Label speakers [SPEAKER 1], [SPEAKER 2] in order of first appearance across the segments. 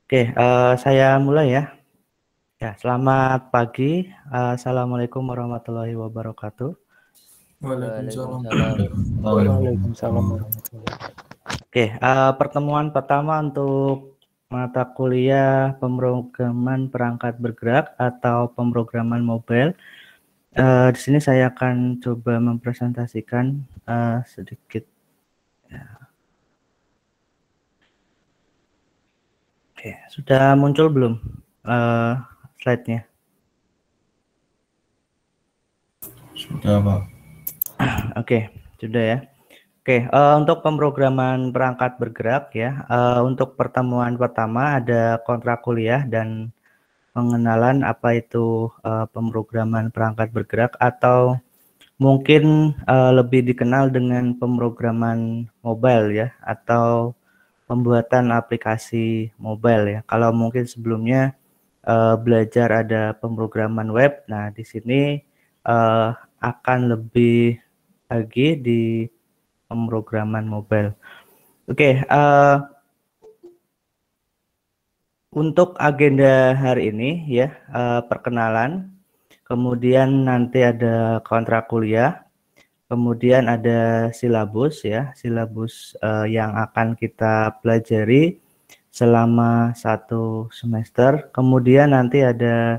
[SPEAKER 1] Oke, saya mulai ya. Ya, selamat pagi. Assalamualaikum warahmatullahi wabarakatuh.
[SPEAKER 2] Waalaikumsalam.
[SPEAKER 3] Waalaikumsalam.
[SPEAKER 4] Waalaikumsalam warahmatullahi wabarakatuh.
[SPEAKER 1] Oke, pertemuan pertama untuk mata kuliah pemrograman perangkat bergerak atau pemrograman mobile. Di sini saya akan coba mempresentasikan sedikit. Ya. Oke, sudah muncul belum slide-nya?
[SPEAKER 2] Sudah, Pak.
[SPEAKER 1] Oke, sudah ya. Oke, untuk pemrograman perangkat bergerak ya, untuk pertemuan pertama ada kontrak kuliah dan pengenalan apa itu pemrograman perangkat bergerak atau mungkin lebih dikenal dengan pemrograman mobile ya, atau pembuatan aplikasi mobile ya. Kalau mungkin sebelumnya belajar ada pemrograman web, nah di sini akan lebih lagi di pemrograman mobile. Oke, untuk agenda hari ini ya, perkenalan, kemudian nanti ada kontrak kuliah, kemudian ada silabus ya, silabus yang akan kita pelajari selama 1 semester, kemudian nanti ada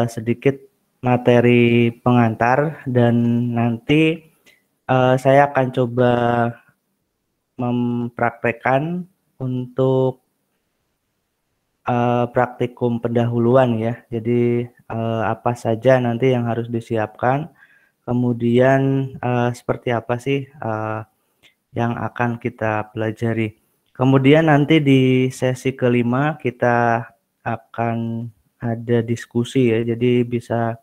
[SPEAKER 1] sedikit materi pengantar dan nanti saya akan coba mempraktekkan untuk praktikum pendahuluan ya. Jadi apa saja nanti yang harus disiapkan, kemudian seperti apa sih yang akan kita pelajari. Kemudian nanti di sesi kelima kita akan ada diskusi ya. Jadi bisa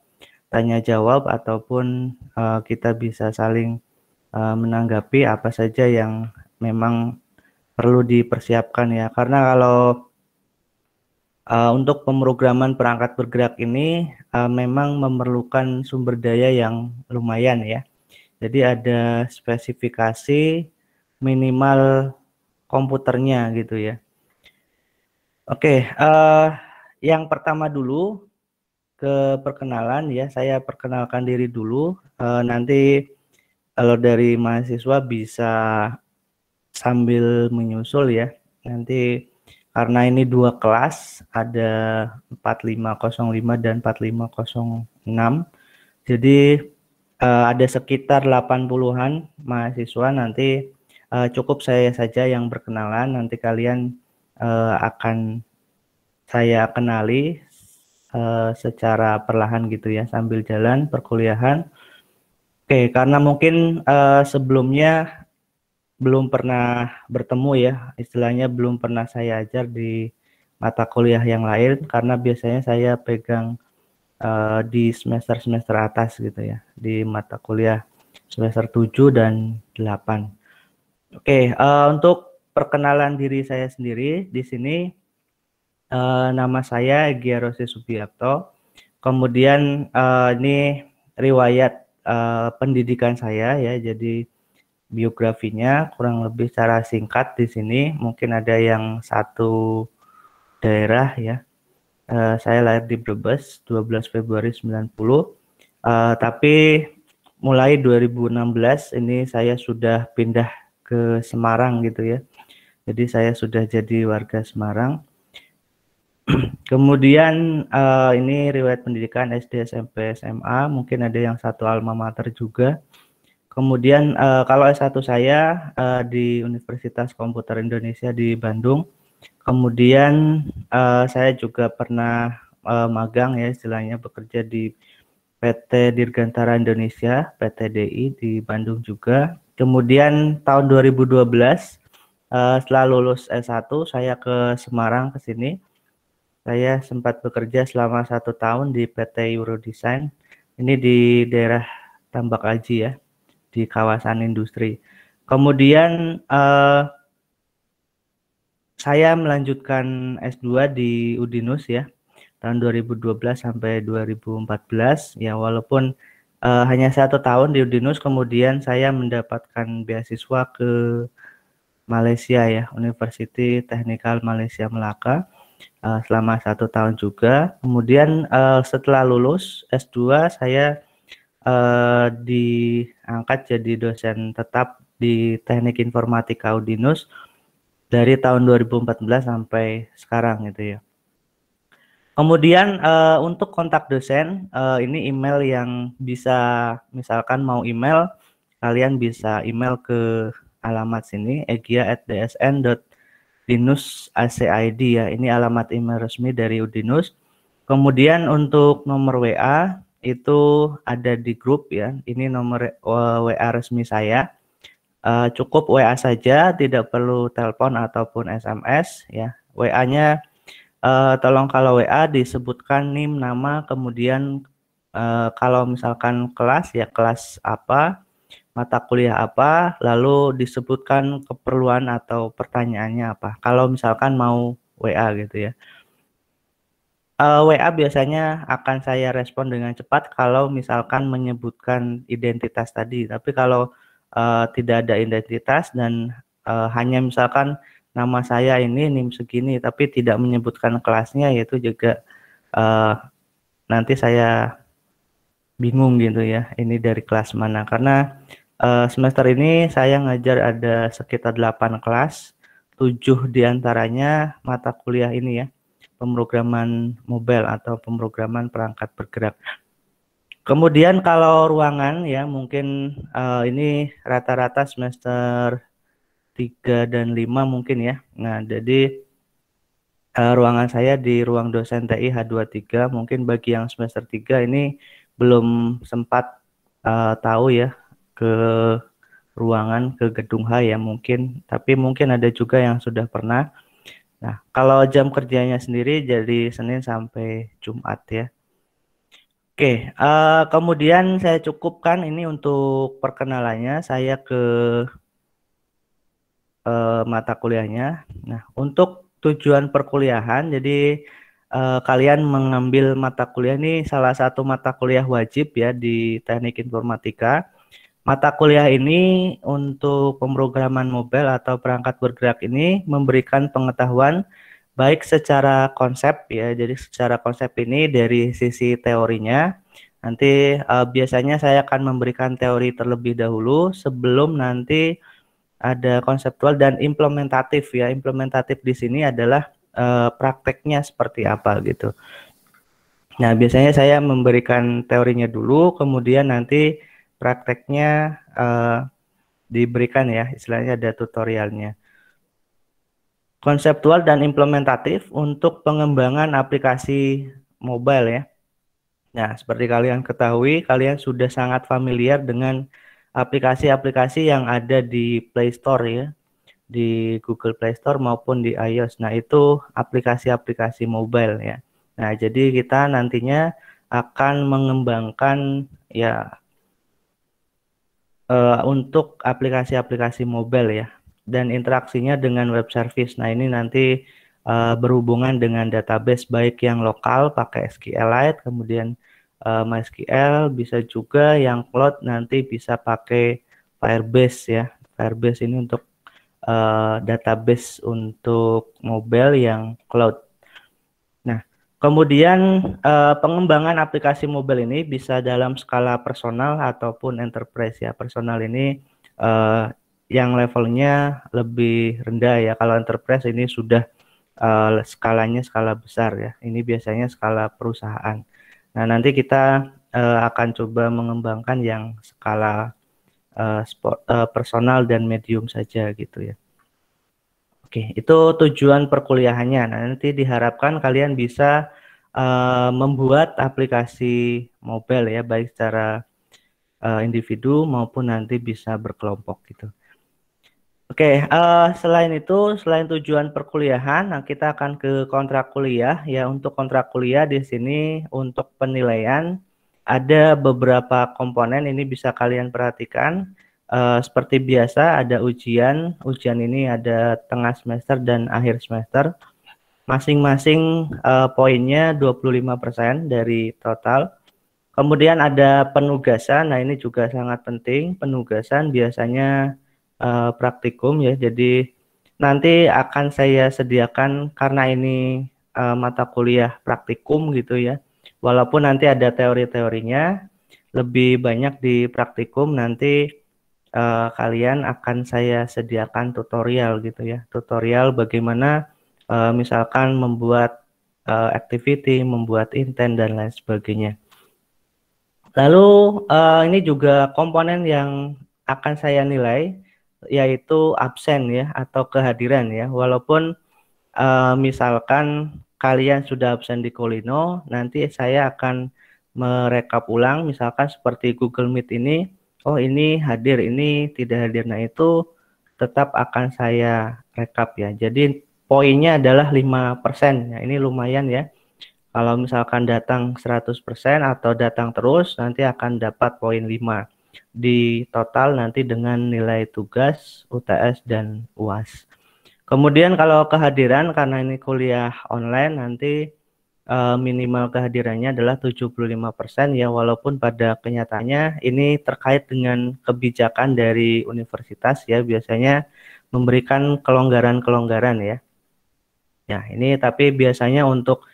[SPEAKER 1] tanya jawab ataupun kita bisa saling menanggapi apa saja yang memang perlu dipersiapkan ya. Karena kalau untuk pemrograman perangkat bergerak ini memang memerlukan sumber daya yang lumayan ya. Jadi ada spesifikasi minimal komputernya gitu ya. Oke, yang pertama dulu ke perkenalan ya. Saya perkenalkan diri dulu. Nanti kalau dari mahasiswa bisa sambil menyusul ya. Nanti karena ini 2 kelas, ada 4505 dan 4506. Jadi ada sekitar 80-an mahasiswa, nanti cukup saya saja yang berkenalan, nanti kalian akan saya kenali secara perlahan gitu ya, sambil jalan perkuliahan. Oke, karena mungkin sebelumnya belum pernah bertemu ya, istilahnya belum pernah saya ajar di mata kuliah yang lain, karena biasanya saya pegang di semester-semester atas gitu ya, di mata kuliah semester 7 dan 8. Oke, untuk perkenalan diri saya sendiri, di sini nama saya Egy Rosi Subiakto. Kemudian ini riwayat pendidikan saya ya, jadi biografinya kurang lebih secara singkat di sini. Mungkin ada yang satu daerah ya. Saya lahir di Brebes 12 Februari 90. Tapi mulai 2016 ini saya sudah pindah ke Semarang gitu ya. Jadi saya sudah jadi warga Semarang. Kemudian ini riwayat pendidikan SD, SMP, SMA. Mungkin ada yang satu alma mater juga. Kemudian kalau S1 saya di Universitas Komputer Indonesia di Bandung. Kemudian saya juga pernah magang ya, istilahnya bekerja di PT Dirgantara Indonesia, PTDI di Bandung juga. Kemudian tahun 2012 setelah lulus S1 saya ke Semarang ke sini. Saya sempat bekerja selama 1 tahun di PT Eurodesign. Ini di daerah Tambak Aji ya, di kawasan industri. Kemudian saya melanjutkan S2 di Udinus ya, tahun 2012 sampai 2014 ya, walaupun hanya 1 tahun di Udinus, kemudian saya mendapatkan beasiswa ke Malaysia ya, University Technical Malaysia Melaka. selama 1 tahun juga. Kemudian setelah lulus S2 saya diangkat jadi dosen tetap di Teknik Informatika Udinus dari tahun 2014 sampai sekarang gitu ya. Kemudian untuk kontak dosen, ini email yang bisa, misalkan mau email, kalian bisa email ke alamat sini egia@dsn.dinus.ac.id ya. Ini alamat email resmi dari Udinus. Kemudian untuk nomor WA itu ada di grup ya. Ini nomor WA resmi saya. Cukup WA saja, tidak perlu telepon ataupun SMS ya. WA-nya tolong kalau WA disebutkan NIM, nama, kemudian kalau misalkan kelas ya kelas apa, mata kuliah apa, lalu disebutkan keperluan atau pertanyaannya apa. Kalau misalkan mau WA gitu ya. WA biasanya akan saya respon dengan cepat kalau misalkan menyebutkan identitas tadi. Tapi kalau tidak ada identitas dan hanya misalkan nama saya ini NIM segini tapi tidak menyebutkan kelasnya, yaitu juga nanti saya bingung gitu ya, ini dari kelas mana. Karena semester ini saya ngajar ada sekitar 8 kelas, 7 diantaranya mata kuliah ini ya, pemrograman mobile atau pemrograman perangkat bergerak. Kemudian kalau ruangan ya mungkin ini rata-rata semester 3 dan 5 mungkin ya. Nah, jadi ruangan saya di ruang dosen TI H23, mungkin bagi yang semester 3 ini belum sempat tahu ya ke ruangan, ke gedung H ya mungkin, tapi mungkin ada juga yang sudah pernah. Nah, kalau jam kerjanya sendiri jadi Senin sampai Jumat ya. Oke, kemudian saya cukupkan ini untuk perkenalannya, saya ke mata kuliahnya. Nah, untuk tujuan perkuliahan, jadi kalian mengambil mata kuliah ini salah satu mata kuliah wajib ya di Teknik Informatika. Mata kuliah ini untuk pemrograman mobile atau perangkat bergerak ini memberikan pengetahuan baik secara konsep ya. Jadi secara konsep ini dari sisi teorinya. Nanti biasanya saya akan memberikan teori terlebih dahulu sebelum nanti ada konseptual dan implementatif ya. Implementatif di sini adalah prakteknya seperti apa gitu. Nah, biasanya saya memberikan teorinya dulu, kemudian nanti prakteknya diberikan ya, istilahnya ada tutorialnya. Konseptual dan implementatif untuk pengembangan aplikasi mobile ya. Nah, seperti kalian ketahui, kalian sudah sangat familiar dengan aplikasi-aplikasi yang ada di Play Store ya, di Google Play Store maupun di iOS. Nah, itu aplikasi-aplikasi mobile ya. Nah, jadi kita nantinya akan mengembangkan ya untuk aplikasi-aplikasi mobile ya, dan interaksinya dengan web service. Nah, ini nanti berhubungan dengan database baik yang lokal pakai SQLite, kemudian MySQL, bisa juga yang cloud nanti bisa pakai Firebase ya. Firebase ini untuk database untuk mobile yang cloud. Nah, kemudian pengembangan aplikasi mobile ini bisa dalam skala personal ataupun enterprise ya. Personal ini yang levelnya lebih rendah ya. Kalau enterprise ini sudah skalanya skala besar ya. Ini biasanya skala perusahaan. Nah, nanti kita akan coba mengembangkan yang skala personal dan medium saja gitu ya. Oke, itu tujuan perkuliahannya. Nah, nanti diharapkan kalian bisa membuat aplikasi mobile ya, baik secara individu maupun nanti bisa berkelompok gitu. Oke, selain itu, selain tujuan perkuliahan, nah kita akan ke kontrak kuliah ya. Untuk kontrak kuliah di sini untuk penilaian ada beberapa komponen, ini bisa kalian perhatikan. Seperti biasa ada ujian. Ujian ini ada tengah semester dan akhir semester. Masing-masing poinnya 25% dari total. Kemudian ada penugasan. Nah, ini juga sangat penting. Penugasan biasanya praktikum ya. Jadi nanti akan saya sediakan, karena ini mata kuliah praktikum gitu ya. Walaupun nanti ada teori-teorinya, lebih banyak di praktikum nanti kalian akan saya sediakan tutorial gitu ya. Tutorial bagaimana misalkan membuat activity, membuat intent dan lain sebagainya. Lalu ini juga komponen yang akan saya nilai yaitu absen ya atau kehadiran ya. Walaupun misalkan kalian sudah absen di Kolino, nanti saya akan merekap ulang misalkan seperti Google Meet ini, oh ini hadir, ini tidak hadir. Nah itu tetap akan saya rekap ya. Jadi poinnya adalah 5%. Ya, ini lumayan ya. Kalau misalkan datang 100% atau datang terus, nanti akan dapat poin 5. Di total nanti dengan nilai tugas, UTS, dan UAS. Kemudian kalau kehadiran, karena ini kuliah online, nanti minimal kehadirannya adalah 75% ya, walaupun pada kenyataannya ini terkait dengan kebijakan dari universitas ya, biasanya memberikan kelonggaran-kelonggaran ya. Ya, ini tapi biasanya untuk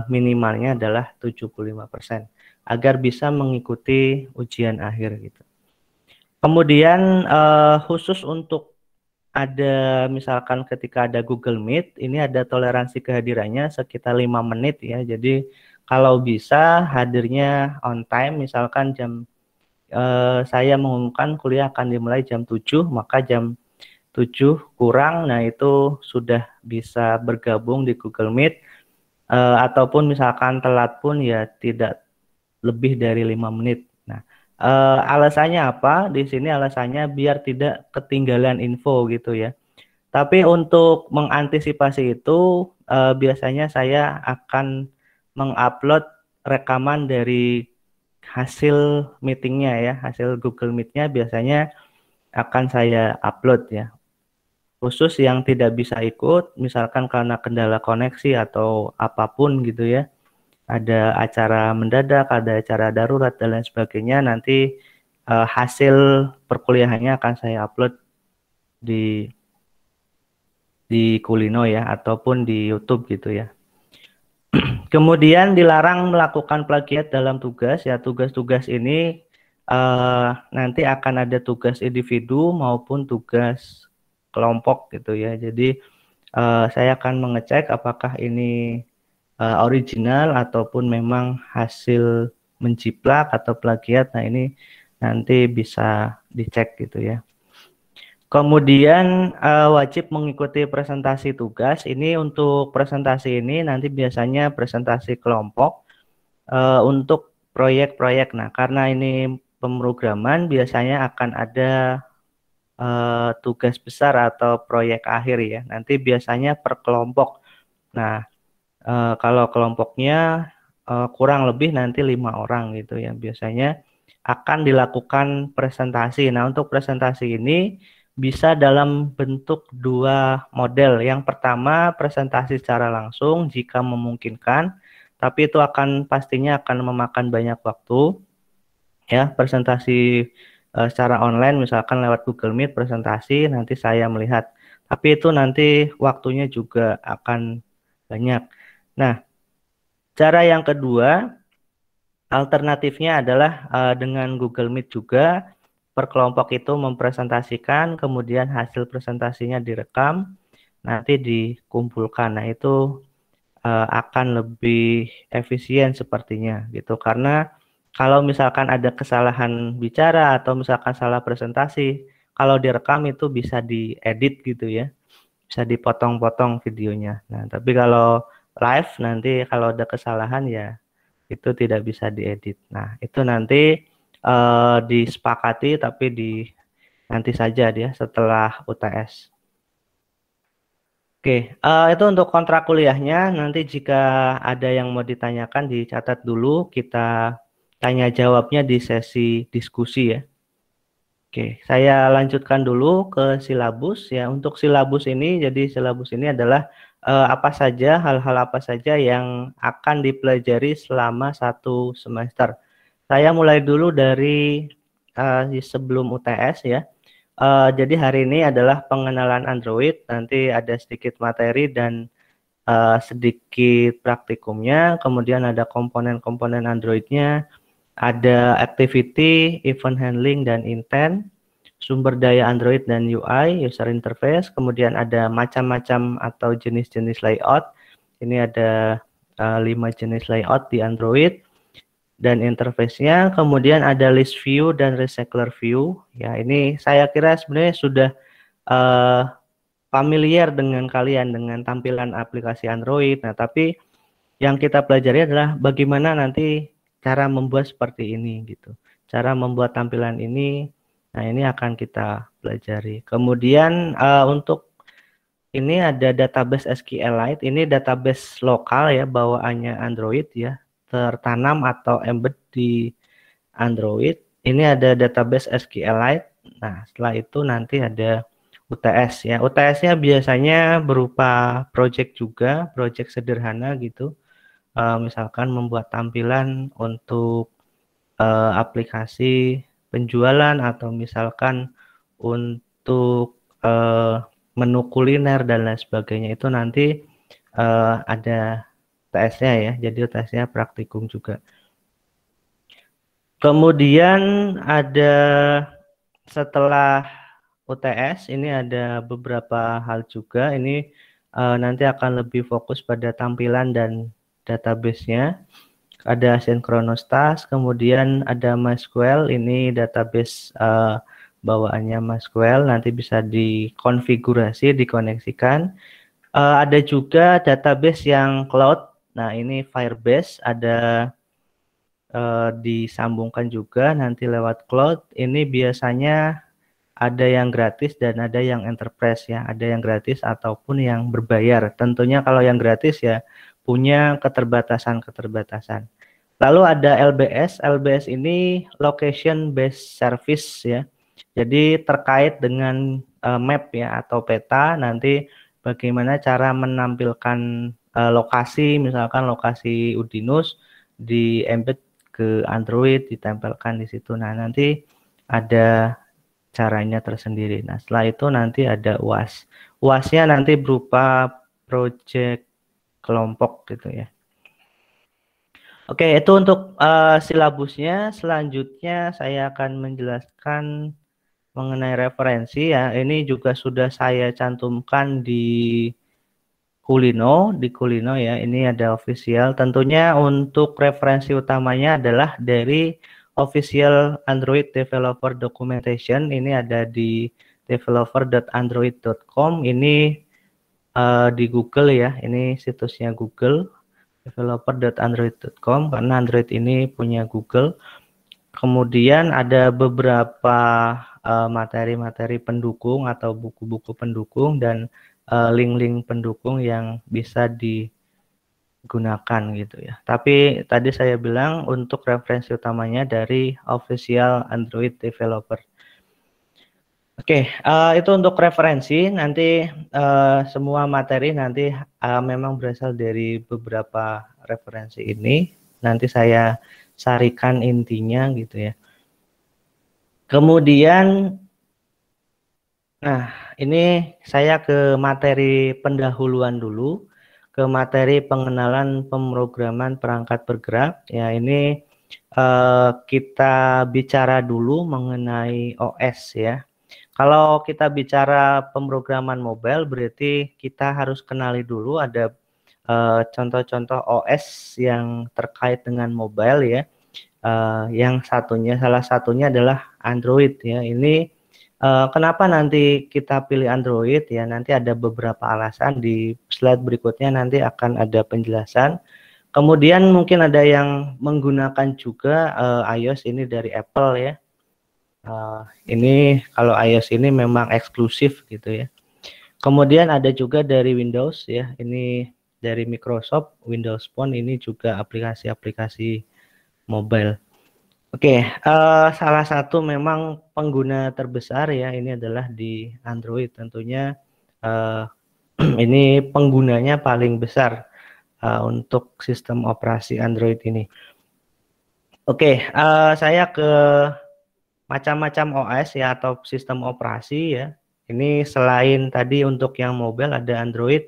[SPEAKER 1] minimalnya adalah 75% agar bisa mengikuti ujian akhir gitu. Kemudian khusus untuk ada misalkan ketika ada Google Meet, ini ada toleransi kehadirannya sekitar 5 menit ya. Jadi kalau bisa hadirnya on time, misalkan jam saya mengumumkan kuliah akan dimulai jam 7, maka jam 7 kurang, nah itu sudah bisa bergabung di Google Meet. Ataupun misalkan telat pun ya tidak lebih dari 5 menit. Nah, alasannya apa? Di sini alasannya biar tidak ketinggalan info gitu ya. Tapi untuk mengantisipasi itu biasanya saya akan mengupload rekaman dari hasil meetingnya ya, hasil Google Meet-nya biasanya akan saya upload ya. Khusus yang tidak bisa ikut, misalkan karena kendala koneksi atau apapun gitu ya, ada acara mendadak, ada acara darurat dan lain sebagainya, nanti hasil perkuliahannya akan saya upload di Kolino ya, ataupun di YouTube gitu ya. Kemudian dilarang melakukan plagiat dalam tugas ya, tugas-tugas ini nanti akan ada tugas individu maupun tugas kelompok gitu ya. Jadi saya akan mengecek apakah ini original ataupun memang hasil menjiplak atau plagiat. Nah ini nanti bisa dicek gitu ya. Kemudian wajib mengikuti presentasi tugas. Ini untuk presentasi ini nanti biasanya presentasi kelompok untuk proyek-proyek. Nah karena ini pemrograman biasanya akan ada tugas besar atau proyek akhir ya. Nanti biasanya per kelompok. Nah kalau kelompoknya kurang lebih nanti 5 orang gitu ya. Biasanya akan dilakukan presentasi. Nah untuk presentasi ini bisa dalam bentuk 2 model. Yang pertama presentasi secara langsung jika memungkinkan, tapi itu pastinya akan memakan banyak waktu. Ya, presentasi secara online misalkan lewat Google Meet presentasi, nanti saya melihat. Tapi itu nanti waktunya juga akan banyak. Nah, cara yang kedua, alternatifnya adalah dengan Google Meet juga, per kelompok itu mempresentasikan, kemudian hasil presentasinya direkam, nanti dikumpulkan. Nah, itu akan lebih efisien sepertinya gitu. Karena kalau misalkan ada kesalahan bicara atau misalkan salah presentasi, kalau direkam itu bisa diedit gitu ya. Bisa dipotong-potong videonya. Nah, tapi kalau live nanti kalau ada kesalahan ya itu tidak bisa diedit. Nah, itu nanti disepakati tapi nanti saja dia setelah UTS. Oke, itu untuk kontrak kuliahnya. Nanti jika ada yang mau ditanyakan dicatat dulu, kita tanya jawabnya di sesi diskusi ya. Oke, saya lanjutkan dulu ke silabus ya. Untuk silabus ini, jadi silabus ini adalah apa saja, hal-hal apa saja yang akan dipelajari selama 1 semester. Saya mulai dulu dari sebelum UTS ya. Jadi hari ini adalah pengenalan Android, nanti ada sedikit materi dan sedikit praktikumnya, kemudian ada komponen-komponen Android-nya, ada activity, event handling, dan intent, sumber daya Android dan UI, user interface, kemudian ada macam-macam atau jenis-jenis layout. Ini ada 5 jenis layout di Android dan interface-nya, kemudian ada list view dan recycler view. Ya, ini saya kira sebenarnya sudah familiar dengan kalian dengan tampilan aplikasi Android. Nah, tapi yang kita pelajari adalah bagaimana nanti cara membuat seperti ini gitu. Cara membuat tampilan ini, nah ini akan kita pelajari. Kemudian untuk ini ada database SQLite, ini database lokal ya, bawaannya Android ya, tertanam atau embed di Android. Ini ada database SQLite. Nah, setelah itu nanti ada UTS ya. UTS-nya biasanya berupa project juga, project sederhana gitu. Misalkan membuat tampilan untuk aplikasi penjualan atau misalkan untuk menu kuliner dan lain sebagainya, itu nanti ada UTS-nya ya. Jadi UTS-nya praktikum juga. Kemudian ada setelah UTS ini ada beberapa hal juga. Ini nanti akan lebih fokus pada tampilan dan database-nya. Ada synchronous task, kemudian ada MySQL, ini database bawaannya MySQL, nanti bisa dikonfigurasi, dikoneksikan. Ada juga database yang cloud, nah ini Firebase, ada disambungkan juga nanti lewat cloud. Ini biasanya ada yang gratis dan ada yang enterprise ya, ada yang gratis ataupun yang berbayar. Tentunya kalau yang gratis ya punya keterbatasan. Lalu ada LBS. LBS ini location based service ya. Jadi terkait dengan map ya atau peta, nanti bagaimana cara menampilkan lokasi, misalkan lokasi Udinus di embed ke Android, ditempelkan di situ. Nah, nanti ada caranya tersendiri. Nah, setelah itu nanti ada UAS. UAS-nya nanti berupa project kelompok gitu ya. Oke, itu untuk silabusnya. Selanjutnya saya akan menjelaskan mengenai referensi ya. Ini juga sudah saya cantumkan di Kulino ya. Ini ada official. Tentunya untuk referensi utamanya adalah dari official Android Developer Documentation. Ini ada di developer.android.com. Ini di Google ya. Ini situsnya Google, developer.android.com, karena Android ini punya Google. Kemudian ada beberapa materi-materi pendukung atau buku-buku pendukung dan link-link pendukung yang bisa digunakan gitu ya. Tapi tadi saya bilang untuk referensi utamanya dari official Android developer. Oke, itu untuk referensi. Nanti semua materi nanti memang berasal dari beberapa referensi ini. Nanti saya sarikan intinya gitu ya. Kemudian, nah ini saya ke materi pendahuluan dulu, ke materi pengenalan pemrograman perangkat bergerak. Ya ini kita bicara dulu mengenai OS ya. Kalau kita bicara pemrograman mobile, berarti kita harus kenali dulu ada contoh-contoh OS yang terkait dengan mobile ya. Yang salah satunya adalah Android ya. Ini kenapa nanti kita pilih Android ya? Nanti ada beberapa alasan, di slide berikutnya nanti akan ada penjelasan. Kemudian mungkin ada yang menggunakan juga iOS ini dari Apple ya. Ini kalau iOS ini memang eksklusif gitu ya. Kemudian ada juga dari Windows ya. Ini dari Microsoft Windows Phone, ini juga aplikasi-aplikasi mobile. Oke, salah satu memang pengguna terbesar ya ini adalah di Android tentunya. Ini penggunanya paling besar untuk sistem operasi Android ini. Oke, saya ke macam-macam OS ya atau sistem operasi ya. Ini selain tadi untuk yang mobile ada Android,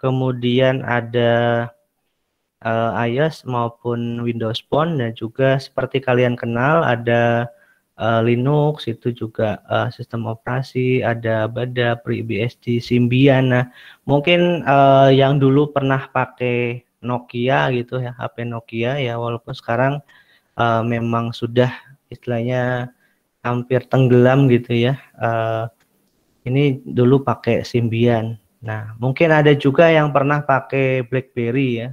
[SPEAKER 1] kemudian ada iOS maupun Windows Phone, dan juga seperti kalian kenal ada Linux, itu juga sistem operasi, ada BADA, FreeBSD, Symbian. Nah, mungkin yang dulu pernah pakai Nokia gitu ya, HP Nokia ya, walaupun sekarang memang sudah istilahnya hampir tenggelam gitu ya. Ini dulu pakai Symbian. Nah, mungkin ada juga yang pernah pakai BlackBerry ya.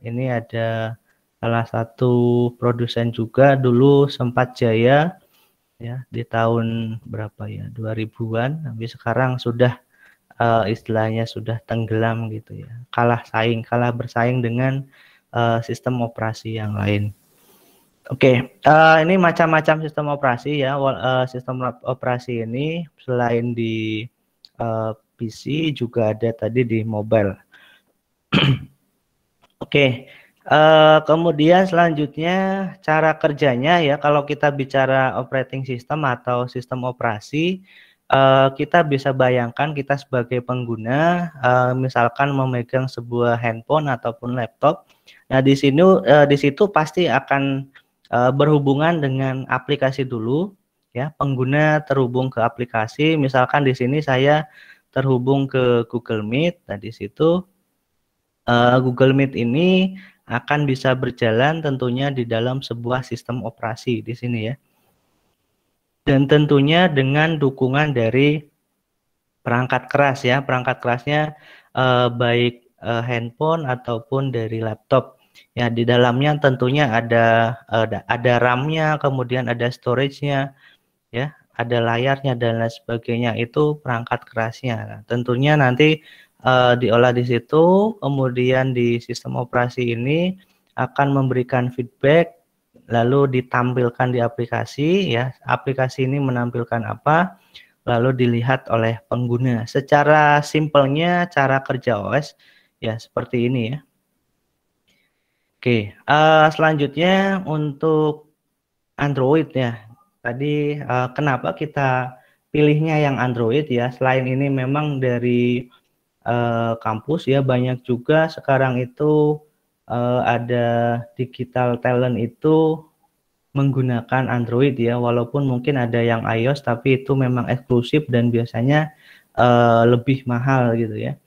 [SPEAKER 1] Ini ada salah satu produsen juga dulu sempat jaya ya di tahun berapa ya, 2000-an, tapi sekarang sudah istilahnya sudah tenggelam gitu ya. Kalah bersaing dengan sistem operasi yang lain. Oke, ini macam-macam sistem operasi ya. Sistem operasi ini selain di PC juga ada tadi di mobile. Oke, kemudian selanjutnya cara kerjanya ya, kalau kita bicara operating system atau sistem operasi, kita bisa bayangkan kita sebagai pengguna, misalkan memegang sebuah handphone ataupun laptop. Nah, di situ pasti akan berhubungan dengan aplikasi dulu, ya. Pengguna terhubung ke aplikasi. Misalkan di sini saya terhubung ke Google Meet. Nah, di situ Google Meet ini akan bisa berjalan tentunya di dalam sebuah sistem operasi di sini ya. Dan tentunya dengan dukungan dari perangkat keras ya. Perangkat kerasnya baik handphone ataupun dari laptop. Ya, di dalamnya tentunya ada RAM-nya, kemudian ada storage-nya ya, ada layarnya dan lain sebagainya. Itu perangkat kerasnya. Nah, tentunya nanti diolah di situ, kemudian di sistem operasi ini akan memberikan feedback, lalu ditampilkan di aplikasi ya. Aplikasi ini menampilkan apa, lalu dilihat oleh pengguna. Secara simpelnya cara kerja OS ya seperti ini ya. Oke, selanjutnya untuk Android ya. Tadi kenapa kita pilihnya yang Android ya? Selain ini memang dari kampus ya, banyak juga sekarang itu ada digital talent itu menggunakan Android ya, walaupun mungkin ada yang iOS tapi itu memang eksklusif dan biasanya lebih mahal gitu ya.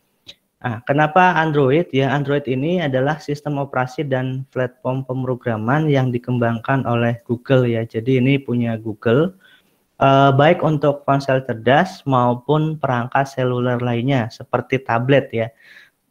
[SPEAKER 1] Nah, kenapa Android ya? Android ini adalah sistem operasi dan platform pemrograman yang dikembangkan oleh Google ya. Jadi ini punya Google, baik untuk ponsel cerdas maupun perangkat seluler lainnya seperti tablet ya.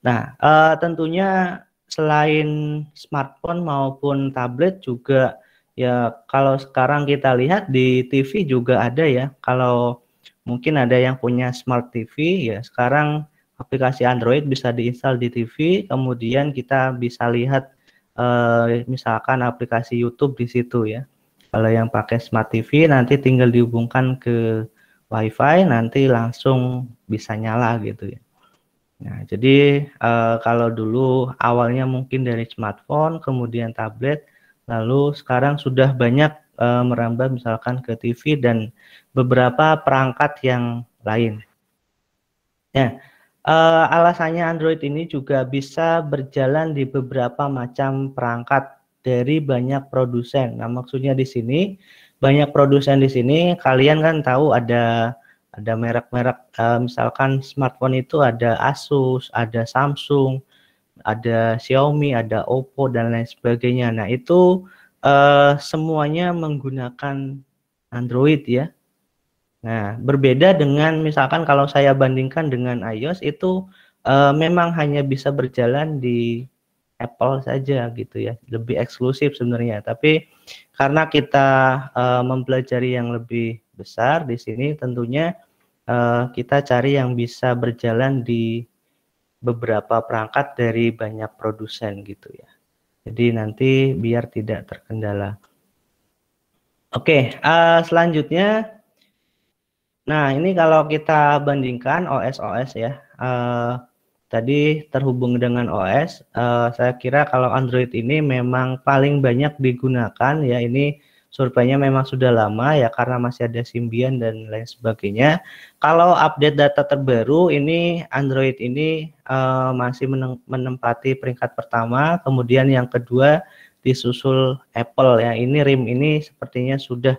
[SPEAKER 1] Nah, tentunya selain smartphone maupun tablet juga ya, kalau sekarang kita lihat di TV juga ada ya. Kalau mungkin ada yang punya smart TV ya, sekarang aplikasi Android bisa diinstal di TV, kemudian kita bisa lihat misalkan aplikasi YouTube di situ ya. Kalau yang pakai smart TV nanti tinggal dihubungkan ke WiFi, nanti langsung bisa nyala gitu ya. Nah, jadi kalau dulu awalnya mungkin dari smartphone, kemudian tablet, lalu sekarang sudah banyak merambah misalkan ke TV dan beberapa perangkat yang lain. Ya, alasannya Android ini juga bisa berjalan di beberapa macam perangkat dari banyak produsen. Nah, maksudnya di sini banyak produsen di sini, kalian kan tahu ada merek-merek, misalkan smartphone itu ada Asus, ada Samsung, ada Xiaomi, ada Oppo dan lain sebagainya. Nah, itu semuanya menggunakan Android ya. Nah, berbeda dengan misalkan kalau saya bandingkan dengan iOS itu memang hanya bisa berjalan di Apple saja gitu ya, lebih eksklusif sebenarnya. Tapi karena kita mempelajari yang lebih besar di sini, tentunya kita cari yang bisa berjalan di beberapa perangkat dari banyak produsen gitu ya. Jadi nanti biar tidak terkendala. Oke, selanjutnya. Nah, ini kalau kita bandingkan OS ya, tadi terhubung dengan OS, saya kira kalau Android ini memang paling banyak digunakan ya, ini surveinya memang sudah lama ya karena masih ada Symbian dan lain sebagainya. Kalau update data terbaru ini Android ini masih menempati peringkat pertama, kemudian yang kedua disusul Apple ya. Ini RIM ini sepertinya sudah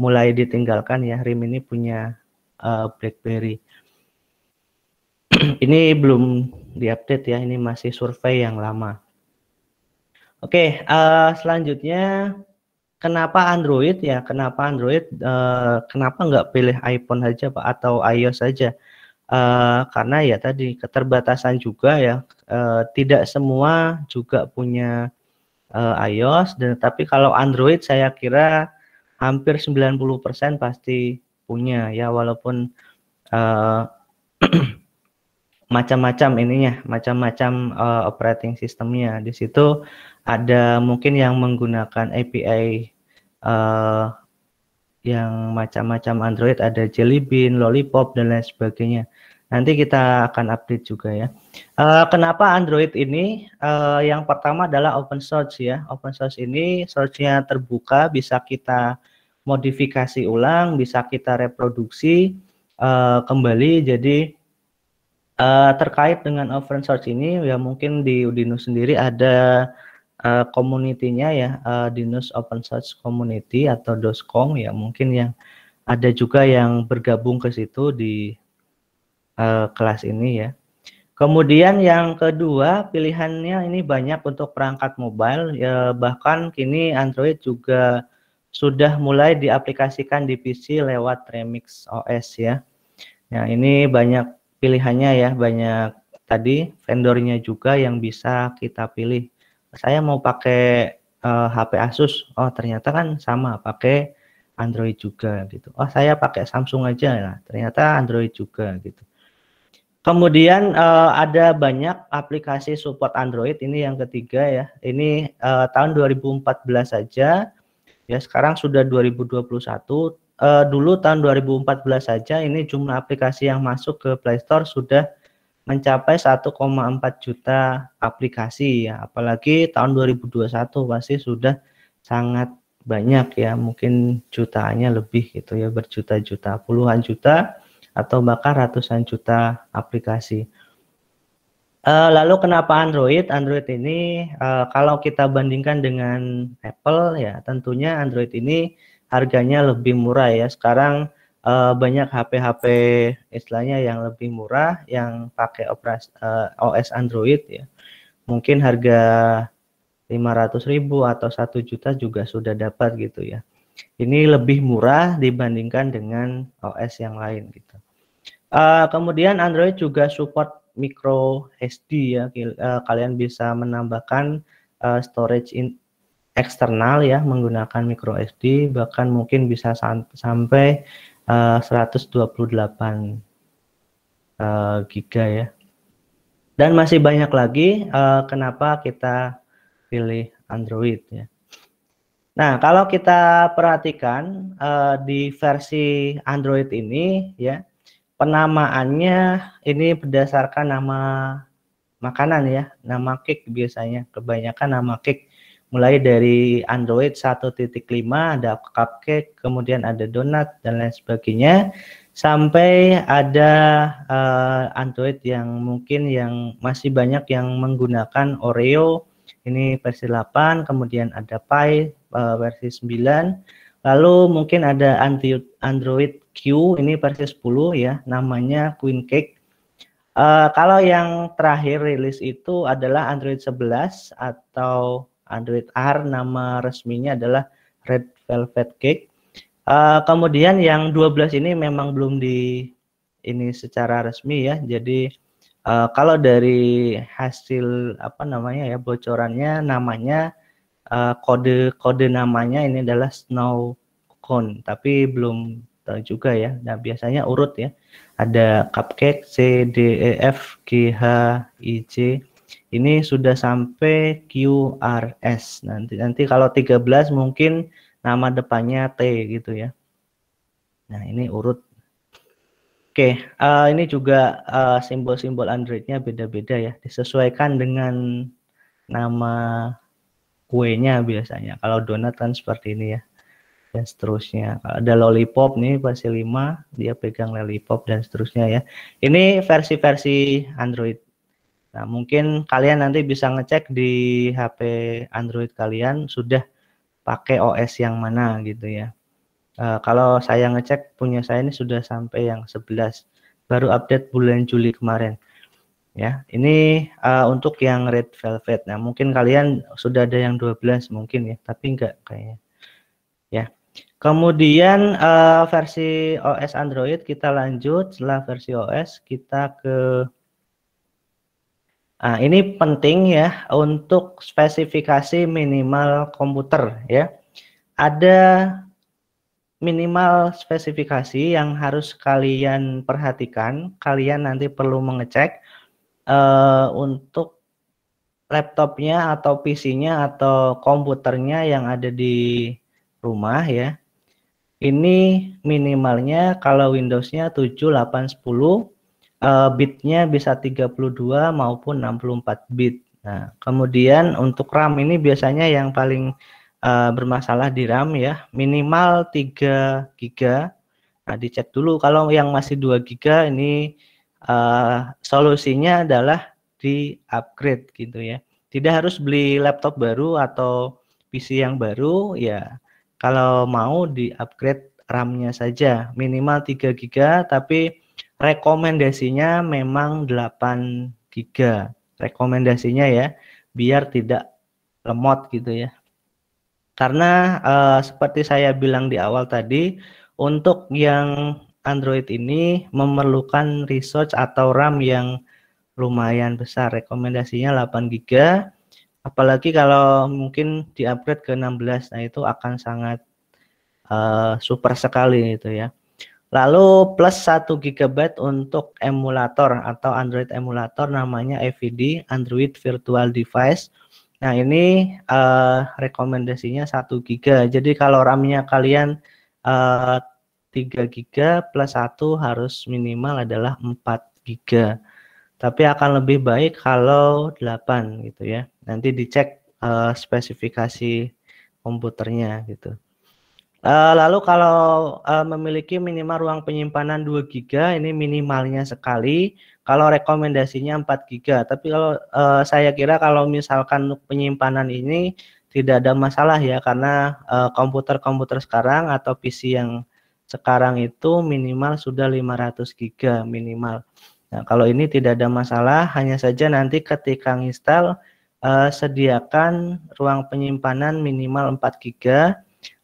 [SPEAKER 1] mulai ditinggalkan ya. RIM ini punya BlackBerry. Ini belum diupdate ya, ini masih survei yang lama. Oke, selanjutnya kenapa Android ya? Kenapa Android? Kenapa nggak pilih iPhone aja Pak atau iOS saja? Karena ya tadi keterbatasan juga ya. Tidak semua juga punya iOS, dan tapi kalau Android saya kira hampir 90% pasti punya ya, walaupun macam-macam ininya, macam-macam operating sistemnya. Di situ ada mungkin yang menggunakan API yang macam-macam Android, ada Jelly Bean, Lollipop dan lain sebagainya. Nanti kita akan update juga ya. Kenapa Android ini? Yang pertama adalah open source ya. Open source ini source-nya terbuka, bisa kita modifikasi ulang, bisa kita reproduksi kembali. Jadi terkait dengan open source ini ya, mungkin di Udinus sendiri ada community-nya ya, Dinus Open Source Community atau DOSCOM ya, mungkin yang ada juga yang bergabung ke situ di kelas ini ya. Kemudian yang kedua, pilihannya ini banyak untuk perangkat mobile ya, bahkan kini Android juga sudah mulai diaplikasikan di PC lewat Remix OS ya. Nah, ini banyak pilihannya ya, banyak tadi vendornya juga yang bisa kita pilih. Saya mau pakai HP Asus, oh ternyata kan sama pakai Android juga gitu. Oh saya pakai Samsung aja, nah, ternyata Android juga gitu. Kemudian ada banyak aplikasi support Android, ini yang ketiga ya. Ini tahun 2014 saja ya, sekarang sudah 2021. Dulu tahun 2014 saja ini jumlah aplikasi yang masuk ke Play Store sudah mencapai 1,4 juta aplikasi ya, apalagi tahun 2021 pasti sudah sangat banyak ya, mungkin jutaannya lebih gitu ya, berjuta-juta, puluhan juta atau bahkan ratusan juta aplikasi. Lalu kenapa Android? Android ini kalau kita bandingkan dengan Apple ya, tentunya Android ini harganya lebih murah ya. Sekarang banyak HP-HP istilahnya yang lebih murah yang pakai OS Android ya. Mungkin harga 500.000 atau 1 juta juga sudah dapat gitu ya. Ini lebih murah dibandingkan dengan OS yang lain gitu. Kemudian Android juga support micro SD ya. Kalian bisa menambahkan storage eksternal ya menggunakan micro SD, bahkan mungkin bisa sampai 128 giga ya. Dan masih banyak lagi kenapa kita pilih Android ya. Nah, kalau kita perhatikan di versi Android ini ya, penamaannya ini berdasarkan nama makanan ya, nama cake biasanya, kebanyakan nama cake. Mulai dari Android 1.5 ada cupcake, kemudian ada donat dan lain sebagainya, sampai ada Android yang mungkin yang masih banyak yang menggunakan Oreo, ini versi 8, kemudian ada Pie versi 9, lalu mungkin ada Android Q, ini versi 10 ya, namanya Queen Cake. Kalau yang terakhir rilis itu adalah Android 11 atau Android R, nama resminya adalah Red Velvet Cake. Kemudian yang 12 ini memang belum ini secara resmi ya. Jadi kalau dari hasil apa namanya ya, bocorannya namanya kode namanya ini adalah Snow Cone, tapi belum tahu juga ya. Nah, biasanya urut ya. Ada cupcake C D E F G H I J. Ini sudah sampai QRS. Nanti kalau 13 mungkin nama depannya T gitu ya. Nah, ini urut. Oke, ini juga simbol-simbol Android-nya beda-beda ya, disesuaikan dengan nama kuenya biasanya. Kalau donat kan seperti ini ya. dan seterusnya. Ada Lollipop nih versi 5, dia pegang Lollipop dan seterusnya ya. Ini versi-versi Android. Nah, mungkin kalian nanti bisa ngecek di HP Android kalian sudah pakai OS yang mana gitu ya. Kalau saya ngecek punya saya ini sudah sampai yang 11, baru update bulan Juli kemarin. Ya, ini untuk yang Red Velvet. Nah, mungkin kalian sudah ada yang 12 mungkin ya, tapi enggak kayaknya. Ya. Kemudian versi OS Android kita lanjut. Setelah versi OS kita ke ini penting ya untuk spesifikasi minimal komputer ya. Ada minimal spesifikasi yang harus kalian perhatikan. Kalian nanti perlu mengecek untuk laptopnya atau PC-nya atau komputernya yang ada di rumah ya. Ini minimalnya kalau Windows-nya 7, 8, 10, bitnya bisa 32 maupun 64 bit. Nah, kemudian untuk RAM ini biasanya yang paling bermasalah di RAM ya, minimal 3 GB. Nah, dicek dulu kalau yang masih 2 GB ini solusinya adalah di upgrade gitu ya. Tidak harus beli laptop baru atau PC yang baru ya. Kalau mau di upgrade RAM-nya saja minimal 3 GB, tapi rekomendasinya memang 8 GB. Rekomendasinya ya, biar tidak lemot gitu ya. Karena seperti saya bilang di awal tadi, untuk yang Android ini memerlukan resource atau RAM yang lumayan besar. Rekomendasinya 8 GB. Apalagi kalau mungkin di-upgrade ke 16, nah itu akan sangat super sekali itu ya. Lalu plus 1 GB untuk emulator atau Android emulator namanya AVD, Android Virtual Device. Nah ini rekomendasinya 1 GB. Jadi kalau RAM-nya kalian 3 GB plus 1 harus minimal adalah 4 GB. Tapi akan lebih baik kalau 8 gitu ya. Nanti dicek spesifikasi komputernya gitu. Lalu kalau memiliki minimal ruang penyimpanan 2 GB, ini minimalnya sekali. Kalau rekomendasinya 4 GB. Tapi kalau saya kira kalau misalkan penyimpanan ini tidak ada masalah ya, karena komputer-komputer sekarang atau PC yang sekarang itu minimal sudah 500 GB minimal. Nah, kalau ini tidak ada masalah, hanya saja nanti ketika install sediakan ruang penyimpanan minimal 4 GB.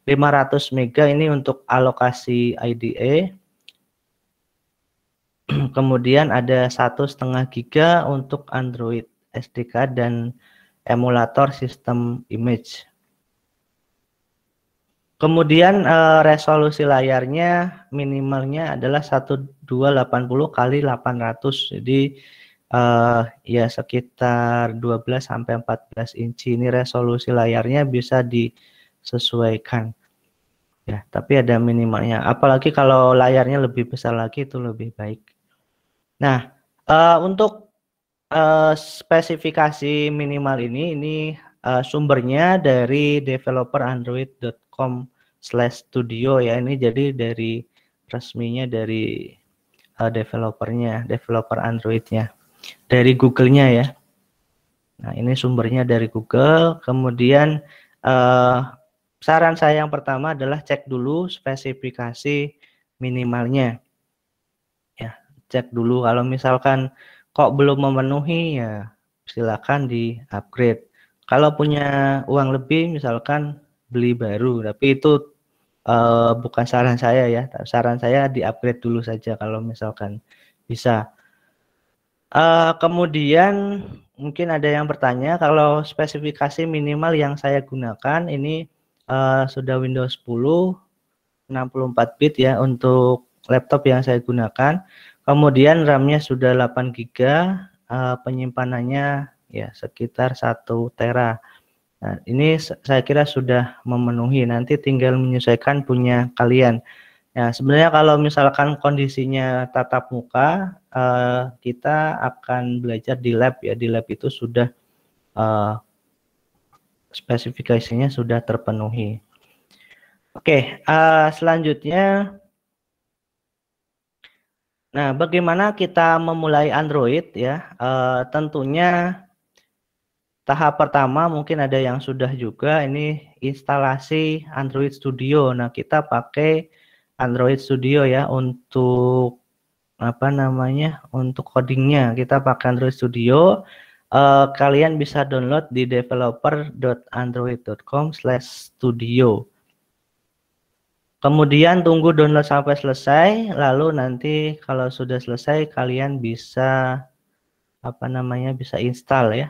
[SPEAKER 1] 500 MB ini untuk alokasi IDE. Kemudian ada 1,5 GB untuk Android SDK dan emulator sistem image. Kemudian resolusi layarnya minimalnya adalah 1280 x 800. Jadi ya sekitar 12 sampai 14 inci. Ini resolusi layarnya bisa disesuaikan. Ya, tapi ada minimalnya. Apalagi kalau layarnya lebih besar lagi itu lebih baik. Nah, untuk spesifikasi minimal ini sumbernya dari developerandroid.com/studio ya. Ini jadi dari resminya dari developernya, developer Androidnya, dari Google-nya ya. Nah, ini sumbernya dari Google. Kemudian saran saya yang pertama adalah cek dulu spesifikasi minimalnya. Ya, cek dulu kalau misalkan kok belum memenuhi ya silakan di-upgrade. Kalau punya uang lebih misalkan beli baru, tapi itu bukan saran saya ya. Saran saya di-upgrade dulu saja kalau misalkan bisa. Kemudian mungkin ada yang bertanya kalau spesifikasi minimal yang saya gunakan ini sudah Windows 10 64 bit ya untuk laptop yang saya gunakan. Kemudian RAM-nya sudah 8 GB, penyimpanannya ya sekitar 1 tera. Nah, ini saya kira sudah memenuhi. Nanti tinggal menyesuaikan punya kalian. Ya, sebenarnya kalau misalkan kondisinya tatap muka, kita akan belajar di lab ya. Di lab itu sudah spesifikasinya sudah terpenuhi. Oke, selanjutnya, nah bagaimana kita memulai Android ya? Tentunya tahap pertama mungkin ada yang sudah juga, ini instalasi Android Studio. Nah, kita pakai Android Studio ya untuk apa namanya? Untuk codingnya kita pakai Android Studio. Kalian bisa download di developer.android.com/studio. Kemudian tunggu download sampai selesai, lalu nanti kalau sudah selesai kalian bisa apa namanya? Bisa install ya.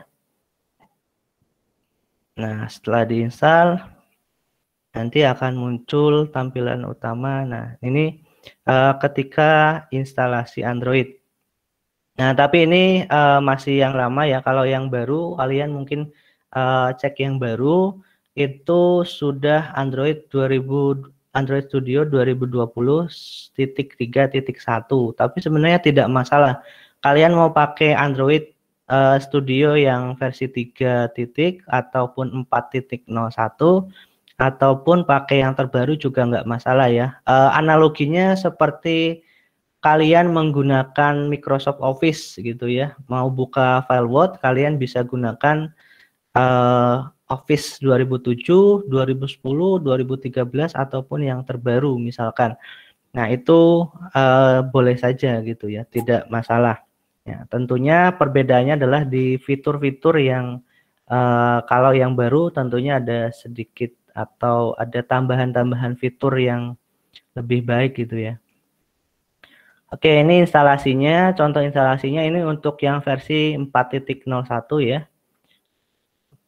[SPEAKER 1] Nah, setelah diinstal nanti akan muncul tampilan utama. Nah, ini ketika instalasi Android. Nah, tapi ini masih yang lama ya. Kalau yang baru, kalian mungkin cek yang baru itu sudah Android Studio 2020.3.1. Tapi sebenarnya tidak masalah. Kalian mau pakai Android Studio yang versi 3 titik ataupun 4.01 ataupun pakai yang terbaru juga nggak masalah ya. Analoginya seperti kalian menggunakan Microsoft Office gitu ya. Mau buka file Word, kalian bisa gunakan Office 2007, 2010, 2013 ataupun yang terbaru misalkan. Nah, itu boleh saja gitu ya, tidak masalah. Ya, tentunya perbedaannya adalah di fitur-fitur yang kalau yang baru tentunya ada sedikit atau ada tambahan-tambahan fitur yang lebih baik gitu ya. Oke, ini instalasinya, contoh instalasinya ini untuk yang versi 4.01 ya.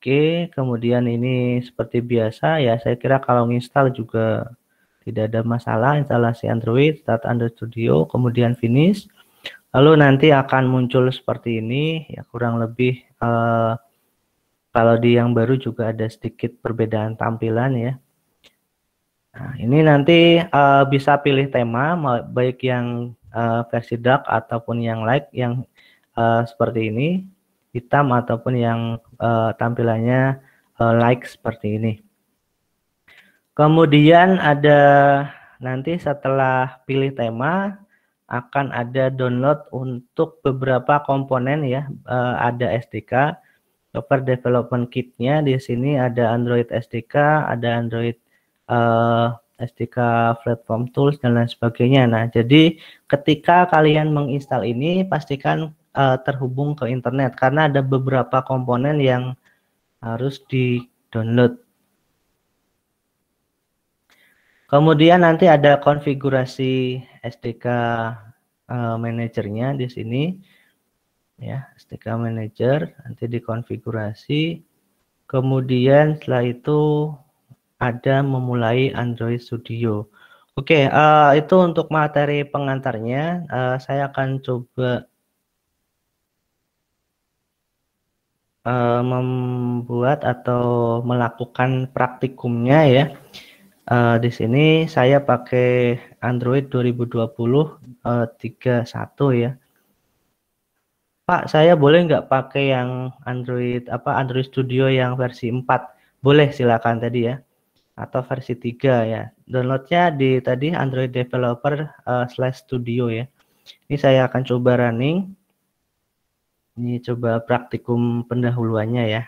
[SPEAKER 1] Oke, kemudian ini seperti biasa ya, saya kira kalau install juga tidak ada masalah. Instalasi Android, start Android Studio, kemudian finish. Lalu nanti akan muncul seperti ini ya, kurang lebih kalau di yang baru juga ada sedikit perbedaan tampilan ya. Nah, ini nanti bisa pilih tema baik yang versi dark ataupun yang light, yang seperti ini, hitam ataupun yang tampilannya light seperti ini. Kemudian ada nanti setelah pilih tema akan ada download untuk beberapa komponen ya. Ada SDK, Software Development Kit-nya. Di sini ada Android SDK, ada Android SDK Platform Tools dan lain sebagainya. Nah, jadi ketika kalian menginstal ini pastikan terhubung ke internet karena ada beberapa komponen yang harus di-download. Kemudian nanti ada konfigurasi SDK manajernya di sini ya, SDK manager nanti dikonfigurasi. Kemudian setelah itu ada memulai Android Studio. Oke, itu untuk materi pengantarnya. Saya akan coba membuat atau melakukan praktikumnya ya. Di sini saya pakai Android 2020.3.1 ya. Pak, saya boleh nggak pakai yang Android Studio yang versi 4? Boleh, silakan tadi ya. Atau versi 3 ya. Downloadnya di tadi Android Developer /Studio ya. Ini saya akan coba running. Ini coba praktikum pendahuluannya ya.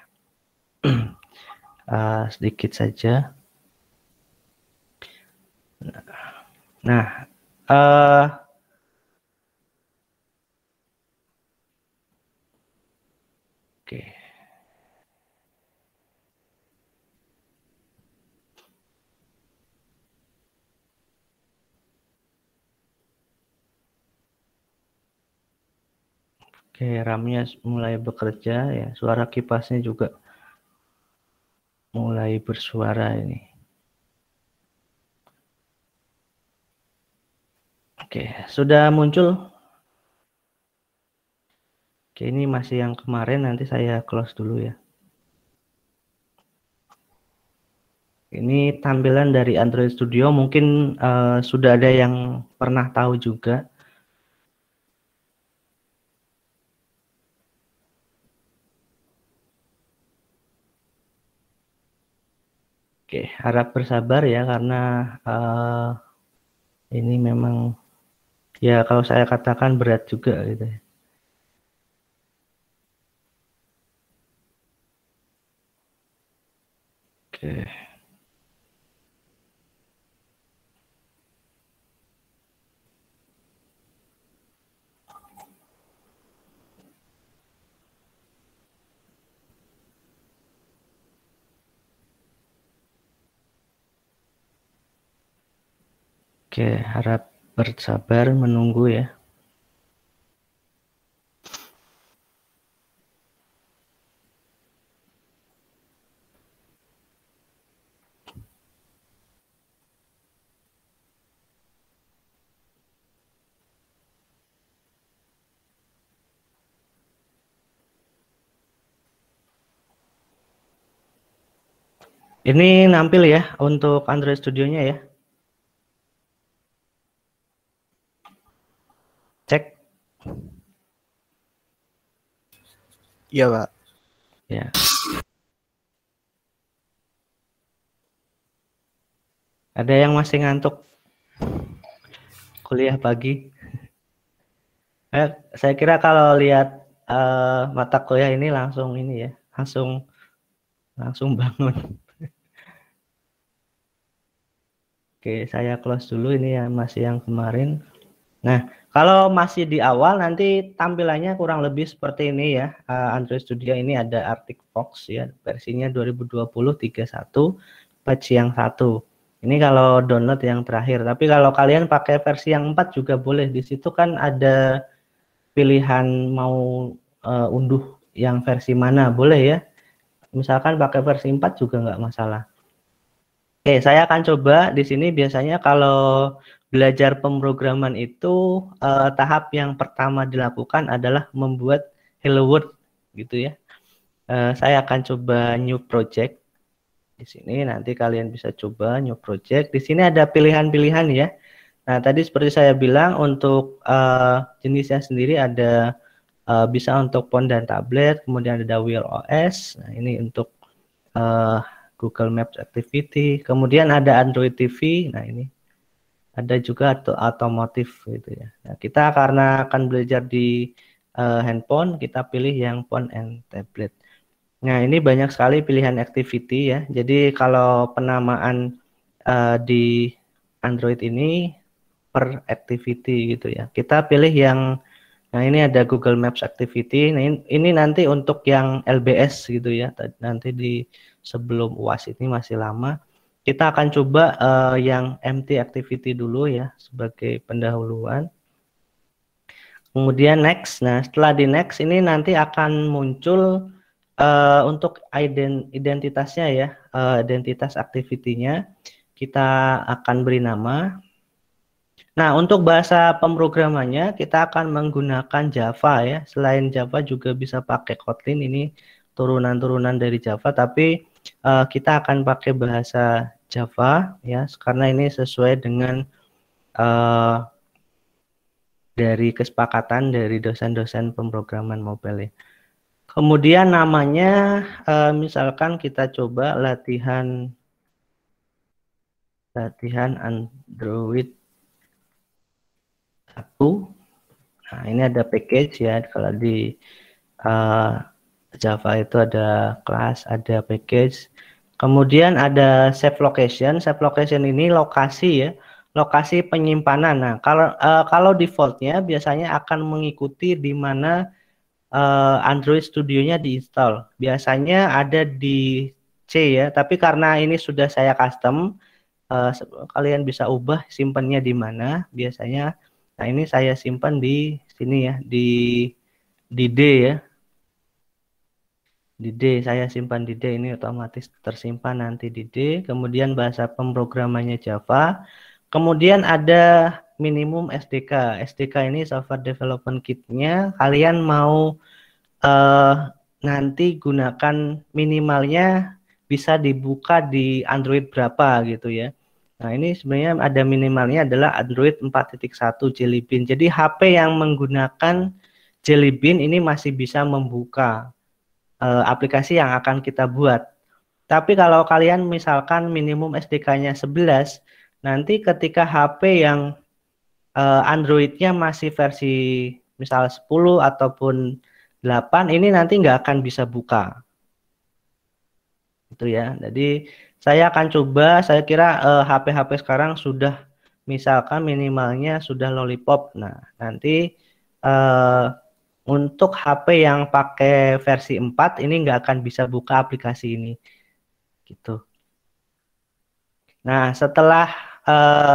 [SPEAKER 1] Sedikit saja. Nah, oke. Oke, RAM-nya mulai bekerja ya. Suara kipasnya juga mulai bersuara ini. Oke, sudah muncul. Oke, ini masih yang kemarin, nanti saya close dulu ya. Ini tampilan dari Android Studio, mungkin sudah ada yang pernah tahu juga. Oke, harap bersabar ya karena ini memang ya kalau saya katakan berat juga gitu ya. Oke. Oke, harap bersabar menunggu ya. Ini nampil ya untuk Android Studio-nya ya. Cek.
[SPEAKER 4] Iya, Pak.
[SPEAKER 1] Ya. Ada yang masih ngantuk kuliah pagi? Saya kira kalau lihat mata kuliah ini langsung ini ya, langsung bangun. Oke, saya close dulu ini yang masih yang kemarin. Nah, kalau masih di awal nanti tampilannya kurang lebih seperti ini ya. Android Studio ini ada Arctic Fox ya, versinya 2020-31, patch yang 1. Ini kalau download yang terakhir. Tapi kalau kalian pakai versi yang 4 juga boleh. Di situ kan ada pilihan mau unduh yang versi mana, boleh ya. Misalkan pakai versi 4 juga nggak masalah. Oke, saya akan coba di sini biasanya kalau belajar pemrograman itu tahap yang pertama dilakukan adalah membuat Hello World gitu ya. Saya akan coba new project. Di sini nanti kalian bisa coba new project. Di sini ada pilihan-pilihan ya. Nah, tadi seperti saya bilang untuk jenisnya sendiri ada bisa untuk phone dan tablet, kemudian ada Wear OS. Nah, ini untuk Google Maps Activity, kemudian ada Android TV. Nah, ini ada juga otomotif gitu ya. Nah, kita karena akan belajar di handphone, kita pilih yang phone and tablet. Nah, ini banyak sekali pilihan activity ya. Jadi kalau penamaan di Android ini per activity gitu ya. Kita pilih yang, nah ini ada Google Maps Activity. Nah, ini nanti untuk yang LBS gitu ya. Nanti di sebelum UAS ini masih lama. Kita akan coba yang empty activity dulu ya sebagai pendahuluan. Kemudian next. Nah, setelah di next ini nanti akan muncul untuk identitasnya ya, identitas activity-nya. Kita akan beri nama. Nah, untuk bahasa pemrogramannya kita akan menggunakan Java ya. Selain Java juga bisa pakai Kotlin, ini turunan-turunan dari Java, tapi kita akan pakai bahasa Java ya, karena ini sesuai dengan dari kesepakatan dari dosen-dosen pemrograman mobile ya. Kemudian namanya misalkan kita coba latihan Android 1. Nah, ini ada package ya. Kalau di Java itu ada kelas, ada package. Kemudian ada save location. Save location ini lokasi ya, lokasi penyimpanan. Nah, kalau defaultnya biasanya akan mengikuti di mana Android Studio-nya diinstal. Biasanya ada di C ya, tapi karena ini sudah saya custom, kalian bisa ubah simpannya di mana biasanya. Nah, ini saya simpan di sini ya, di D ya. Di D, saya simpan di D, ini otomatis tersimpan nanti di D. Kemudian bahasa pemrogramannya Java. Kemudian ada minimum SDK. SDK ini software development kit-nya. Kalian mau nanti gunakan minimalnya bisa dibuka di Android berapa gitu ya. Nah, ini sebenarnya ada minimalnya adalah Android 4.1 Jelly Bean. Jadi HP yang menggunakan Jelly Bean ini masih bisa membuka aplikasi yang akan kita buat. Tapi kalau kalian misalkan minimum SDK-nya 11, nanti ketika HP yang Android-nya masih versi misal 10 ataupun 8, ini nanti nggak akan bisa buka. Itu ya. Jadi saya akan coba, saya kira HP-HP sekarang sudah misalkan minimalnya sudah Lollipop. Nah, nanti untuk HP yang pakai versi 4 ini nggak akan bisa buka aplikasi ini. Gitu. Nah, setelah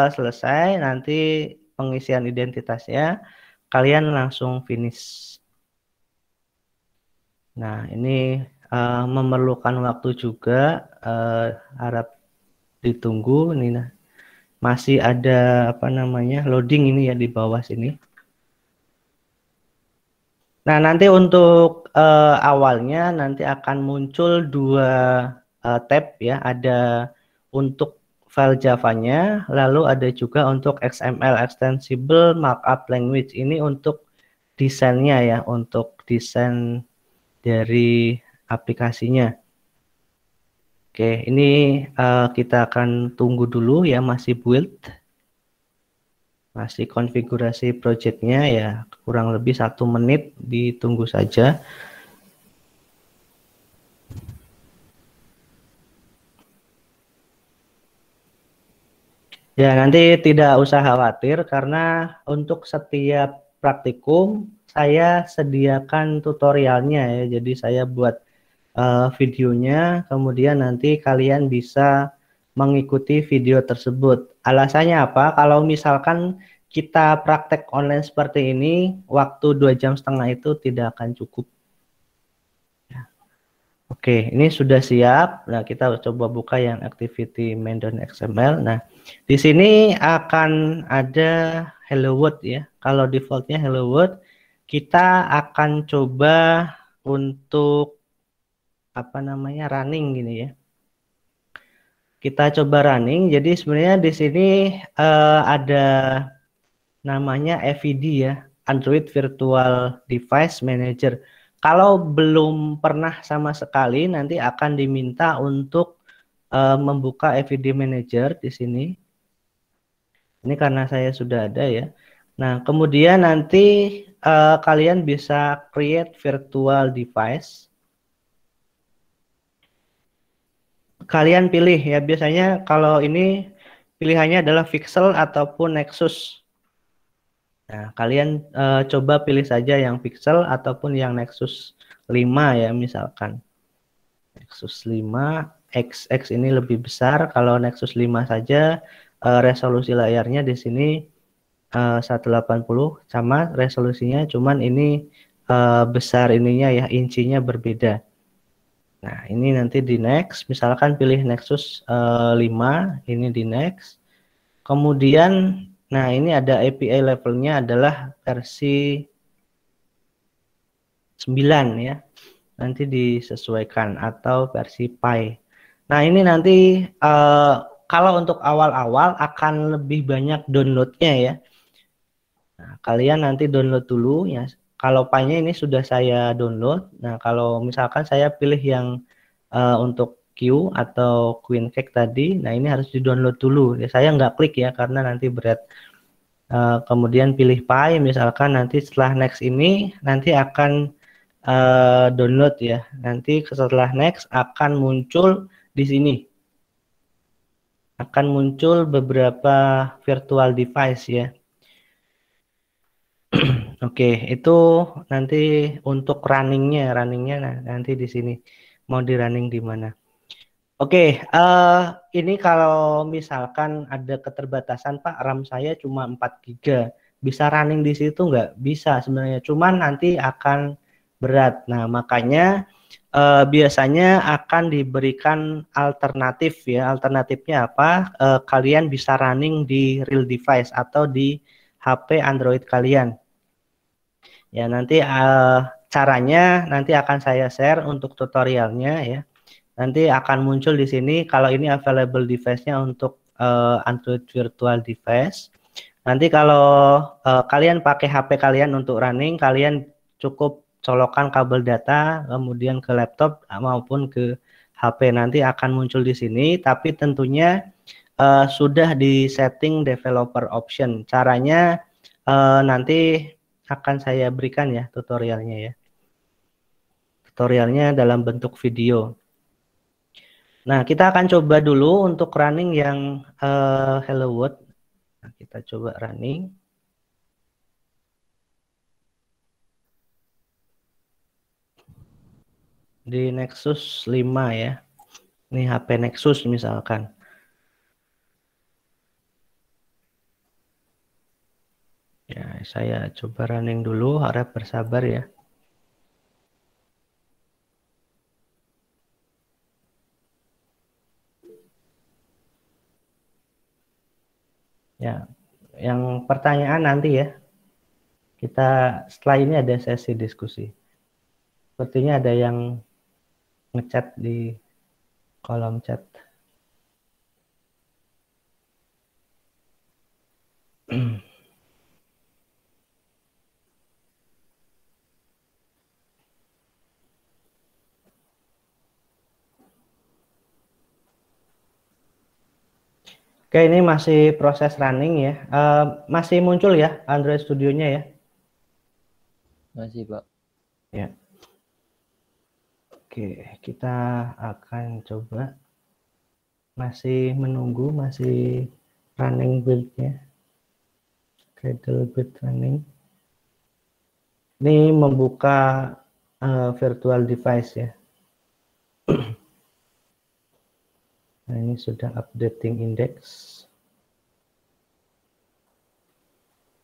[SPEAKER 1] selesai nanti pengisian identitasnya, kalian langsung finish. Nah, ini memerlukan waktu juga, harap ditunggu. Ini nah, masih ada apa namanya loading ini ya di bawah sini. Nah, nanti untuk awalnya nanti akan muncul dua tab ya, ada untuk file Java-nya, lalu ada juga untuk XML Extensible Markup Language. Ini untuk desainnya ya, untuk desain dari aplikasinya. Oke, ini kita akan tunggu dulu ya, masih build, masih konfigurasi projectnya ya, kurang lebih 1 menit, ditunggu saja. Ya, nanti tidak usah khawatir karena untuk setiap praktikum saya sediakan tutorialnya ya. Jadi saya buat videonya, kemudian nanti kalian bisa mengikuti video tersebut. Alasannya apa? Kalau misalkan kita praktek online seperti ini, waktu 2,5 jam itu tidak akan cukup. Oke, ini sudah siap. Nah, kita coba buka yang activity main.xml. Nah, di sini akan ada hello world ya. Kalau defaultnya hello world, kita akan coba untuk apa namanya running gini ya. Kita coba running. Jadi sebenarnya di sini ada namanya AVD ya, Android Virtual Device Manager. Kalau belum pernah sama sekali, nanti akan diminta untuk membuka AVD Manager di sini. Ini karena saya sudah ada ya. Nah, kemudian nanti kalian bisa create virtual device. Kalian pilih ya, biasanya kalau ini pilihannya adalah Pixel ataupun Nexus. Nah, kalian coba pilih saja yang Pixel ataupun yang Nexus 5 ya, misalkan. Nexus 5, XX ini lebih besar. Kalau Nexus 5 saja, resolusi layarnya di sini 180 sama resolusinya, cuman ini besar ininya ya, incinya berbeda. Nah, ini nanti di next, misalkan pilih Nexus 5, ini di next. Kemudian, nah ini ada API levelnya adalah versi 9 ya. Nanti disesuaikan atau versi Pi. Nah, ini nanti kalau untuk awal-awal akan lebih banyak downloadnya ya. Nah, kalian nanti download dulu ya. Kalau Pi-nya ini sudah saya download. Nah, kalau misalkan saya pilih yang untuk Q atau Queen Cake tadi, nah ini harus di-download dulu. Ya, saya nggak klik ya karena nanti berat. Kemudian pilih Pi, misalkan nanti setelah next ini nanti akan download ya. Nanti setelah next akan muncul di sini. Akan muncul beberapa virtual device ya. Oke, itu nanti untuk runningnya nanti di sini mau di running di mana. Oke, ini kalau misalkan ada keterbatasan Pak, RAM saya cuma 4 GB, bisa running di situ nggak? Bisa sebenarnya, cuman nanti akan berat. Nah, makanya biasanya akan diberikan alternatif ya. Alternatifnya apa? Kalian bisa running di real device atau di HP Android kalian. Ya, nanti caranya nanti akan saya share untuk tutorialnya ya. Nanti akan muncul di sini kalau ini available device-nya untuk Android Virtual Device. Nanti kalau kalian pakai HP kalian untuk running, kalian cukup colokan kabel data kemudian ke laptop maupun ke HP nanti akan muncul di sini, tapi tentunya sudah di setting developer option. Caranya nanti akan saya berikan ya tutorialnya ya. Tutorialnya dalam bentuk video. Nah, kita akan coba dulu untuk running yang Hello World. Nah, kita coba running. Di Nexus 5 ya. Ini HP Nexus misalkan. Ya, saya coba running dulu, harap bersabar ya. Ya, yang pertanyaan nanti ya. Kita setelah ini ada sesi diskusi. Sepertinya ada yang ngechat di kolom chat. Oke, ini masih proses running ya. Masih muncul ya Android Studio-nya ya?
[SPEAKER 3] Masih, Pak.
[SPEAKER 1] Ya. Oke, kita akan coba. Masih menunggu, masih running build-nya. Cradle build running. Ini membuka virtual device ya. Nah, ini sudah updating index.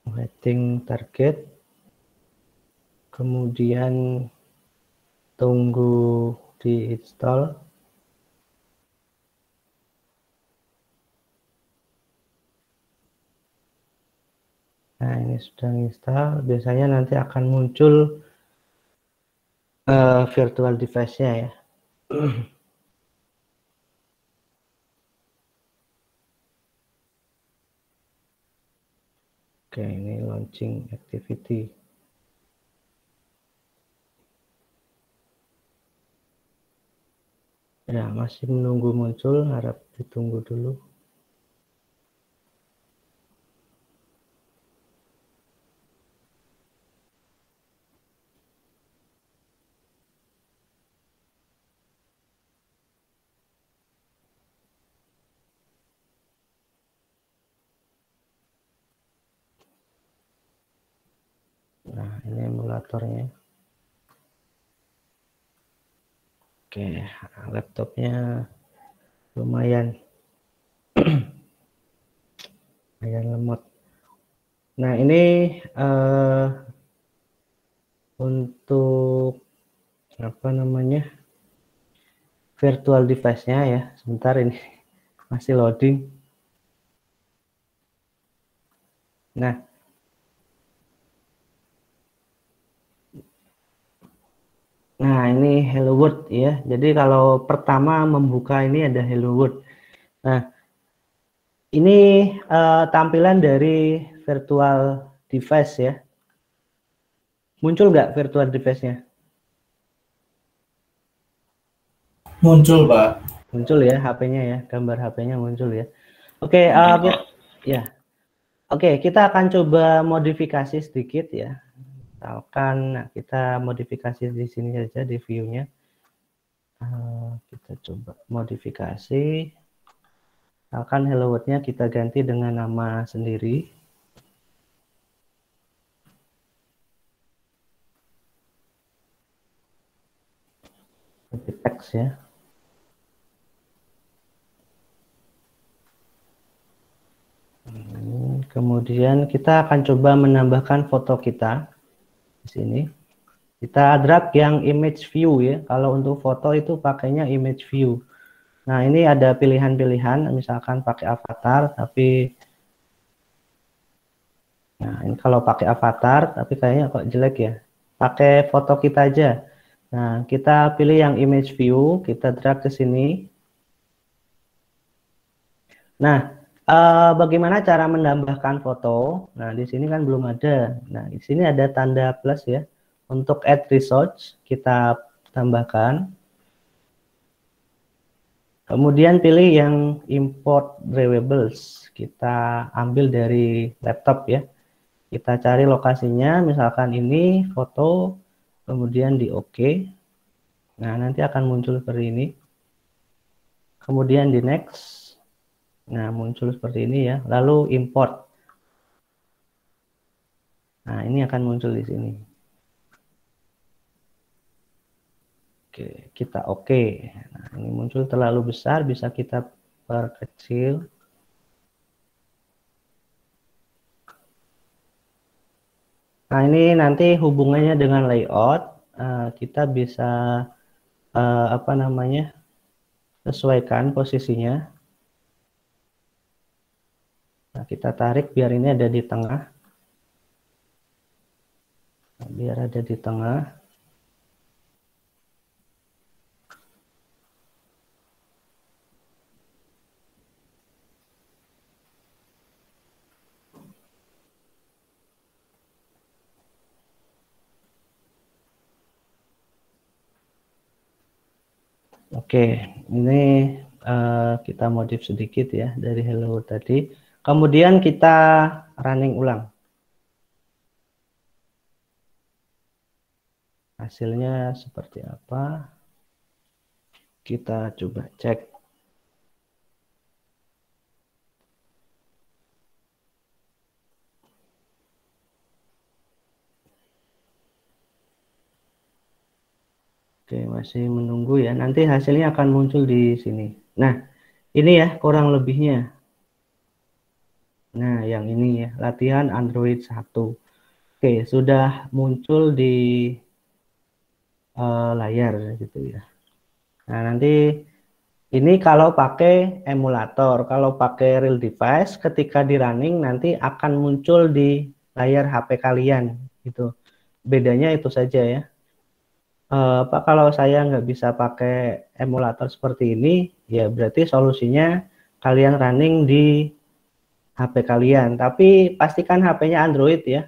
[SPEAKER 1] Waiting target. Kemudian tunggu di install. Nah, ini sudah install. Biasanya nanti akan muncul virtual device-nya ya. Oke, ini launching activity. Ya, masih menunggu muncul, harap ditunggu dulu. Nah, ini emulatornya. Oke, laptopnya lumayan lumayan lemot. Nah, ini untuk apa namanya virtual device-nya ya. Sebentar, ini masih loading. Nah, ini Hello World ya. Jadi kalau pertama membuka ini ada Hello World. Nah, ini tampilan dari virtual device ya. Muncul nggak virtual device-nya?
[SPEAKER 2] Muncul, Pak.
[SPEAKER 1] Muncul ya HP-nya ya, gambar HP-nya muncul ya. Oke, ya. Oke, kita akan coba modifikasi sedikit ya. Misalkan kita modifikasi di sini saja di view-nya. Kita coba modifikasi. Misalkan Hello World-nya kita ganti dengan nama sendiri. Teks ya. Kemudian kita akan coba menambahkan foto kita di sini. Kita drag yang image view ya. Kalau untuk foto itu pakainya image view. Nah, ini ada pilihan-pilihan, misalkan pakai avatar, tapi nah ini kalau pakai avatar, tapi kayaknya kok jelek ya. Pakai foto kita aja. Nah, kita pilih yang image view, kita drag ke sini. Nah, bagaimana cara menambahkan foto? Nah, di sini kan belum ada. Nah, di sini ada tanda plus ya. Untuk add resource kita tambahkan. Kemudian pilih yang import drawables. Kita ambil dari laptop ya. Kita cari lokasinya, misalkan ini foto, kemudian di OK. Nah, nanti akan muncul seperti ini. Kemudian di next. Nah, muncul seperti ini ya. Lalu import. Nah, ini akan muncul di sini. Oke, kita OK. Nah, ini muncul terlalu besar, bisa kita perkecil. Nah, ini nanti hubungannya dengan layout. Kita bisa apa namanya, sesuaikan posisinya. Nah, kita tarik biar ini ada di tengah. Nah, biar ada di tengah. Oke, ini kita modif sedikit ya dari hello tadi. Kemudian kita running ulang. Hasilnya seperti apa? Kita coba cek. Oke, masih menunggu ya. Nanti hasilnya akan muncul di sini. Nah, ini ya kurang lebihnya. Nah, yang ini ya, latihan Android 1. Oke, sudah muncul di layar gitu ya. Nah, nanti ini kalau pakai emulator, kalau pakai real device, ketika di running nanti akan muncul di layar HP kalian gitu. Bedanya itu saja ya. Pak, kalau saya nggak bisa pakai emulator seperti ini, ya berarti solusinya kalian running di HP kalian. Tapi pastikan HP-nya Android ya.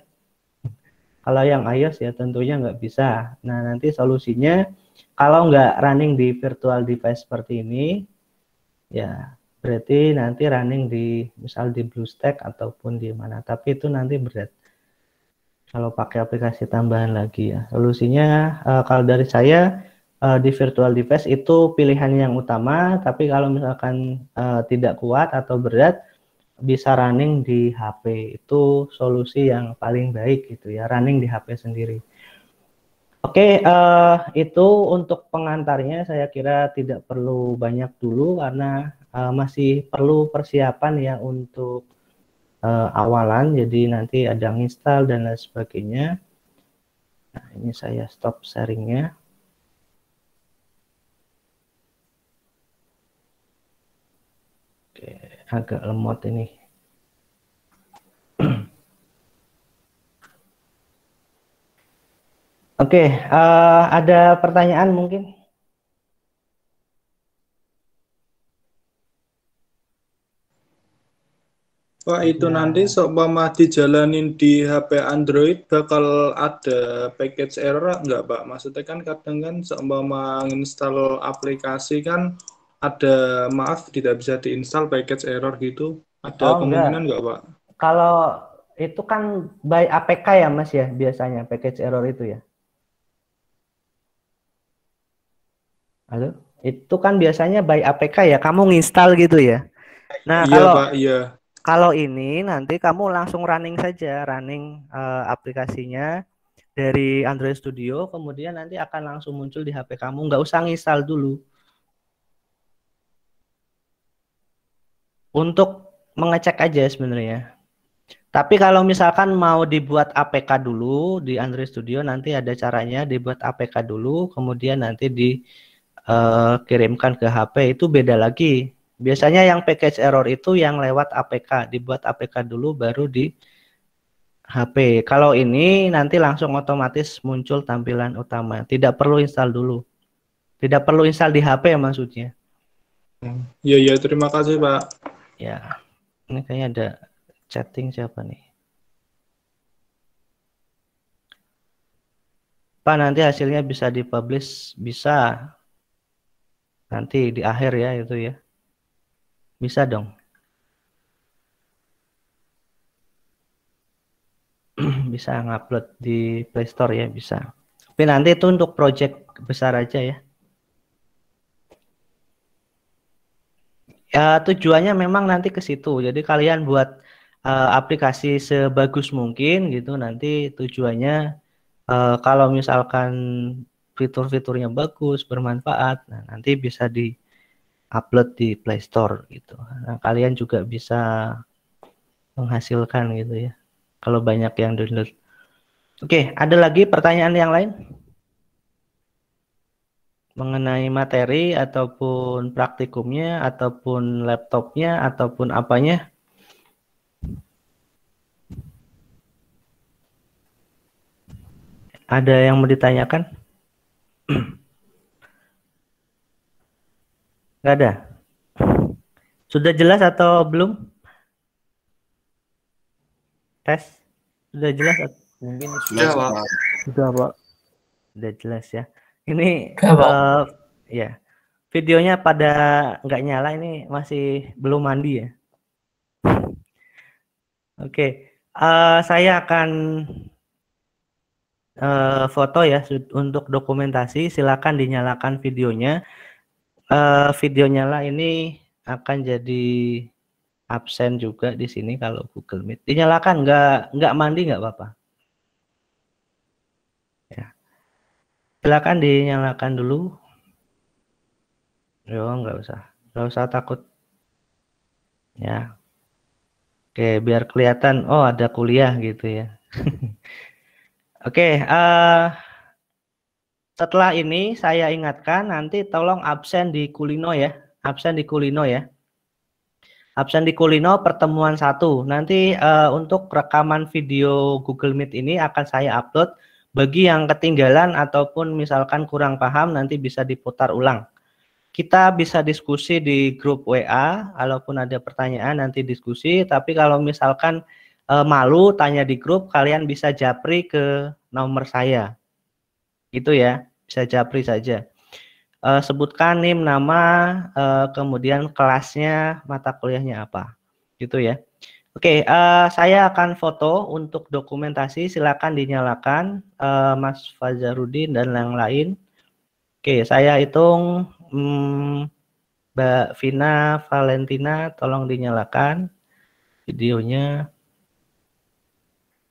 [SPEAKER 1] Kalau yang iOS ya tentunya nggak bisa. Nah, nanti solusinya kalau nggak running di virtual device seperti ini, ya berarti nanti running di misal di BlueStack ataupun di mana. Tapi itu nanti berat. Kalau pakai aplikasi tambahan lagi ya. Solusinya kalau dari saya di virtual device itu pilihan yang utama. Tapi kalau misalkan tidak kuat atau berat, bisa running di HP. Itu solusi yang paling baik gitu ya. Running di HP sendiri. Oke, itu untuk pengantarnya saya kira tidak perlu banyak dulu karena masih perlu persiapan ya untuk awalan. Jadi nanti ada install dan lain sebagainya. Nah, ini saya stop sharingnya. Oke, agak lemot ini. Oke, ada pertanyaan mungkin?
[SPEAKER 2] Wah, itu nanti seumpama dijalanin di HP Android bakal ada package error nggak, Pak? Maksudnya kan kadang kan seumpama install aplikasi kan ada maaf tidak bisa diinstal package error gitu. Ada
[SPEAKER 1] Oh enggak,
[SPEAKER 2] kemungkinan nggak, Pak?
[SPEAKER 1] kalau itu kan by APK ya Mas ya biasanya package error itu ya. Halo? Itu kan biasanya by APK ya, kamu nginstal gitu ya. Nah,
[SPEAKER 2] Iya,
[SPEAKER 1] kalau
[SPEAKER 2] Pak, iya.
[SPEAKER 1] kalau ini nanti kamu langsung running saja, running aplikasinya dari Android Studio, kemudian nanti akan langsung muncul di HP kamu, nggak usah nginstal dulu. Untuk mengecek aja sebenarnya. Tapi kalau misalkan mau dibuat APK dulu di Android Studio, nanti ada caranya dibuat APK dulu, kemudian nanti dikirimkan ke HP, itu beda lagi. Biasanya yang package error itu yang lewat APK, dibuat APK dulu baru di HP. Kalau ini nanti langsung otomatis muncul tampilan utama. Tidak perlu install dulu. Tidak perlu install di HP ya maksudnya.
[SPEAKER 2] Iya, iya, terima kasih, Pak.
[SPEAKER 1] Ya, ini kayaknya ada chatting siapa nih? Pak, nanti hasilnya bisa dipublish? Bisa. nanti di akhir ya itu ya. Bisa dong. Bisa ngupload di Play Store ya, bisa. Tapi nanti itu untuk project besar aja ya. Ya tujuannya memang nanti ke situ. Jadi kalian buat aplikasi sebagus mungkin gitu. Nanti tujuannya kalau misalkan fitur-fiturnya bagus, bermanfaat, nah nanti bisa di-upload di Play Store gitu. Nah, kalian juga bisa menghasilkan gitu ya. Kalau banyak yang download. Oke, ada lagi pertanyaan yang lain? Mengenai materi ataupun praktikumnya ataupun laptopnya ataupun apanya? Ada yang mau ditanyakan? Nggak ada? Sudah jelas atau belum? Tes? Sudah jelas?
[SPEAKER 3] Mungkin
[SPEAKER 2] Sudah, Pak.
[SPEAKER 4] Sudah, Pak.
[SPEAKER 1] Sudah jelas ya. Ini
[SPEAKER 5] Oke, Pak.
[SPEAKER 1] ya videonya pada nggak nyala, ini masih belum mandi ya. Oke, saya akan foto ya untuk dokumentasi. Silakan dinyalakan videonya. Video nyala ini akan jadi absen juga di sini kalau Google Meet. Dinyalakan, nggak mandi nggak apa-apa. Ya. Silakan dinyalakan dulu. Yo, nggak usah takut. Ya. Oke, biar kelihatan, oh ada kuliah gitu ya. Oke, setelah ini saya ingatkan nanti tolong absen di Kulino ya. Absen di Kulino ya. Absen di Kulino pertemuan 1. Nanti untuk rekaman video Google Meet ini akan saya upload. Bagi yang ketinggalan ataupun misalkan kurang paham nanti bisa diputar ulang. Kita bisa diskusi di grup WA, kalaupun ada pertanyaan nanti diskusi, tapi kalau misalkan malu tanya di grup, kalian bisa japri ke nomor saya. Gitu ya, bisa japri saja. Sebutkan NIM, nama, kemudian kelasnya, mata kuliahnya apa. Gitu ya. Oke, saya akan foto untuk dokumentasi, silakan dinyalakan Mas Fazarudin dan yang lain. Oke, saya hitung Mbak Vina Valentina, tolong dinyalakan videonya.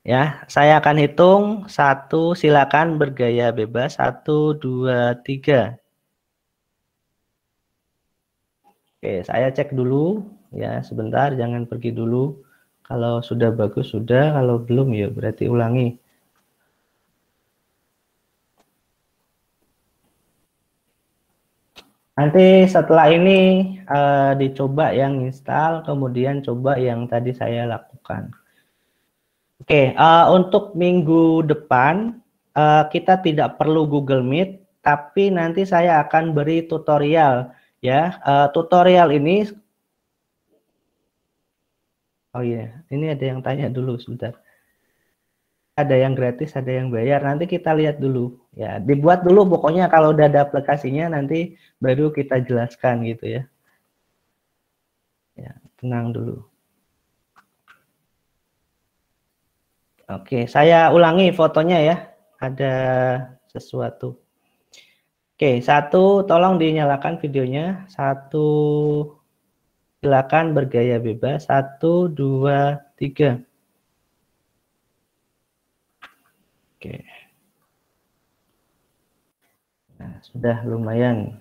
[SPEAKER 1] Ya, saya akan hitung 1, silakan bergaya bebas. 1, 2, 3. Oke, saya cek dulu ya, sebentar, jangan pergi dulu. Kalau sudah bagus sudah, kalau belum ya berarti ulangi. Nanti setelah ini dicoba yang install, kemudian coba yang tadi saya lakukan. Oke, untuk minggu depan kita tidak perlu Google Meet, tapi nanti saya akan beri tutorial ya. Tutorial ini, oh iya, ini ada yang tanya dulu sebentar. Ada yang gratis, ada yang bayar. Nanti kita lihat dulu. Ya, dibuat dulu pokoknya kalau udah ada aplikasinya nanti baru kita jelaskan gitu ya. Ya, tenang dulu. Oke, saya ulangi fotonya ya. Ada sesuatu. Oke, 1 tolong dinyalakan videonya. 1 silakan bergaya bebas. 1, 2, 3. Oke. Nah, sudah lumayan.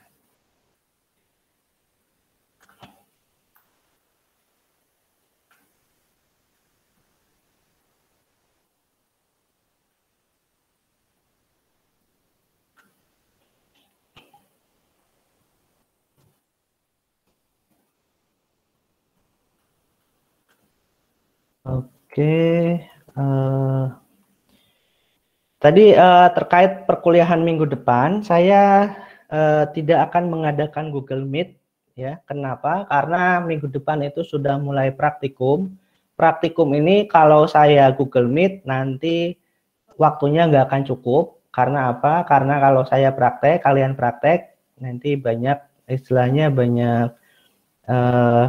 [SPEAKER 1] Oke. Tadi terkait perkuliahan minggu depan, saya tidak akan mengadakan Google Meet, ya. Kenapa? Karena minggu depan itu sudah mulai praktikum. Praktikum ini kalau saya Google Meet nanti waktunya nggak akan cukup. Karena apa? Karena kalau saya praktek, kalian praktek, nanti banyak istilahnya banyak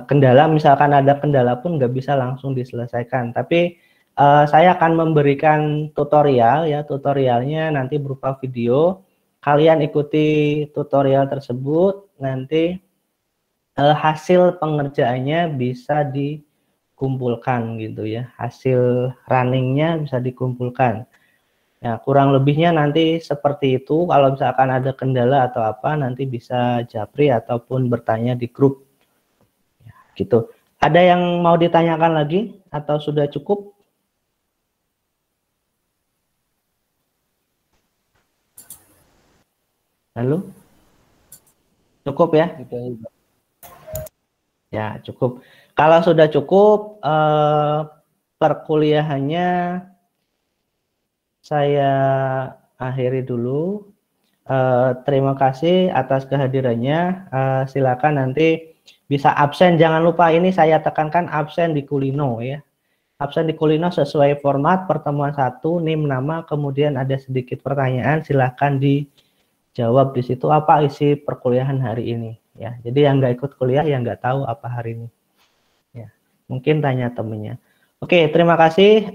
[SPEAKER 1] kendala, misalkan ada kendala pun nggak bisa langsung diselesaikan. Tapi saya akan memberikan tutorial ya, tutorialnya nanti berupa video. Kalian ikuti tutorial tersebut, nanti hasil pengerjaannya bisa dikumpulkan gitu ya, hasil runningnya bisa dikumpulkan. Ya, kurang lebihnya nanti seperti itu. Kalau misalkan ada kendala atau apa, nanti bisa japri ataupun bertanya di grup. Ya, gitu. Ada yang mau ditanyakan lagi atau sudah cukup? Halo? Cukup ya? Ya, cukup. Kalau sudah cukup, perkuliahannya saya akhiri dulu. Terima kasih atas kehadirannya. Silakan nanti bisa absen. Jangan lupa, ini saya tekankan absen di Kulino ya. Absen di Kulino sesuai format pertemuan 1, NIM nama, kemudian ada sedikit pertanyaan. Silakan dijawab di situ apa isi perkuliahan hari ini. Ya, jadi yang nggak ikut kuliah yang nggak tahu apa hari ini. Ya, mungkin tanya temennya. Oke, terima kasih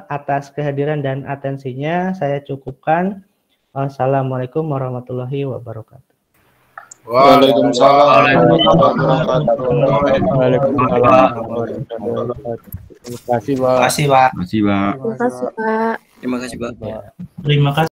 [SPEAKER 1] atas kehadiran dan atensinya. Saya cukupkan. Assalamualaikum warahmatullahi wabarakatuh.
[SPEAKER 2] Waalaikumsalam.
[SPEAKER 3] Terima kasih, Pak.
[SPEAKER 5] Terima kasih, Pak.
[SPEAKER 6] Terima kasih, Pak.
[SPEAKER 5] Terima kasih, Pak.
[SPEAKER 1] Terima kasih.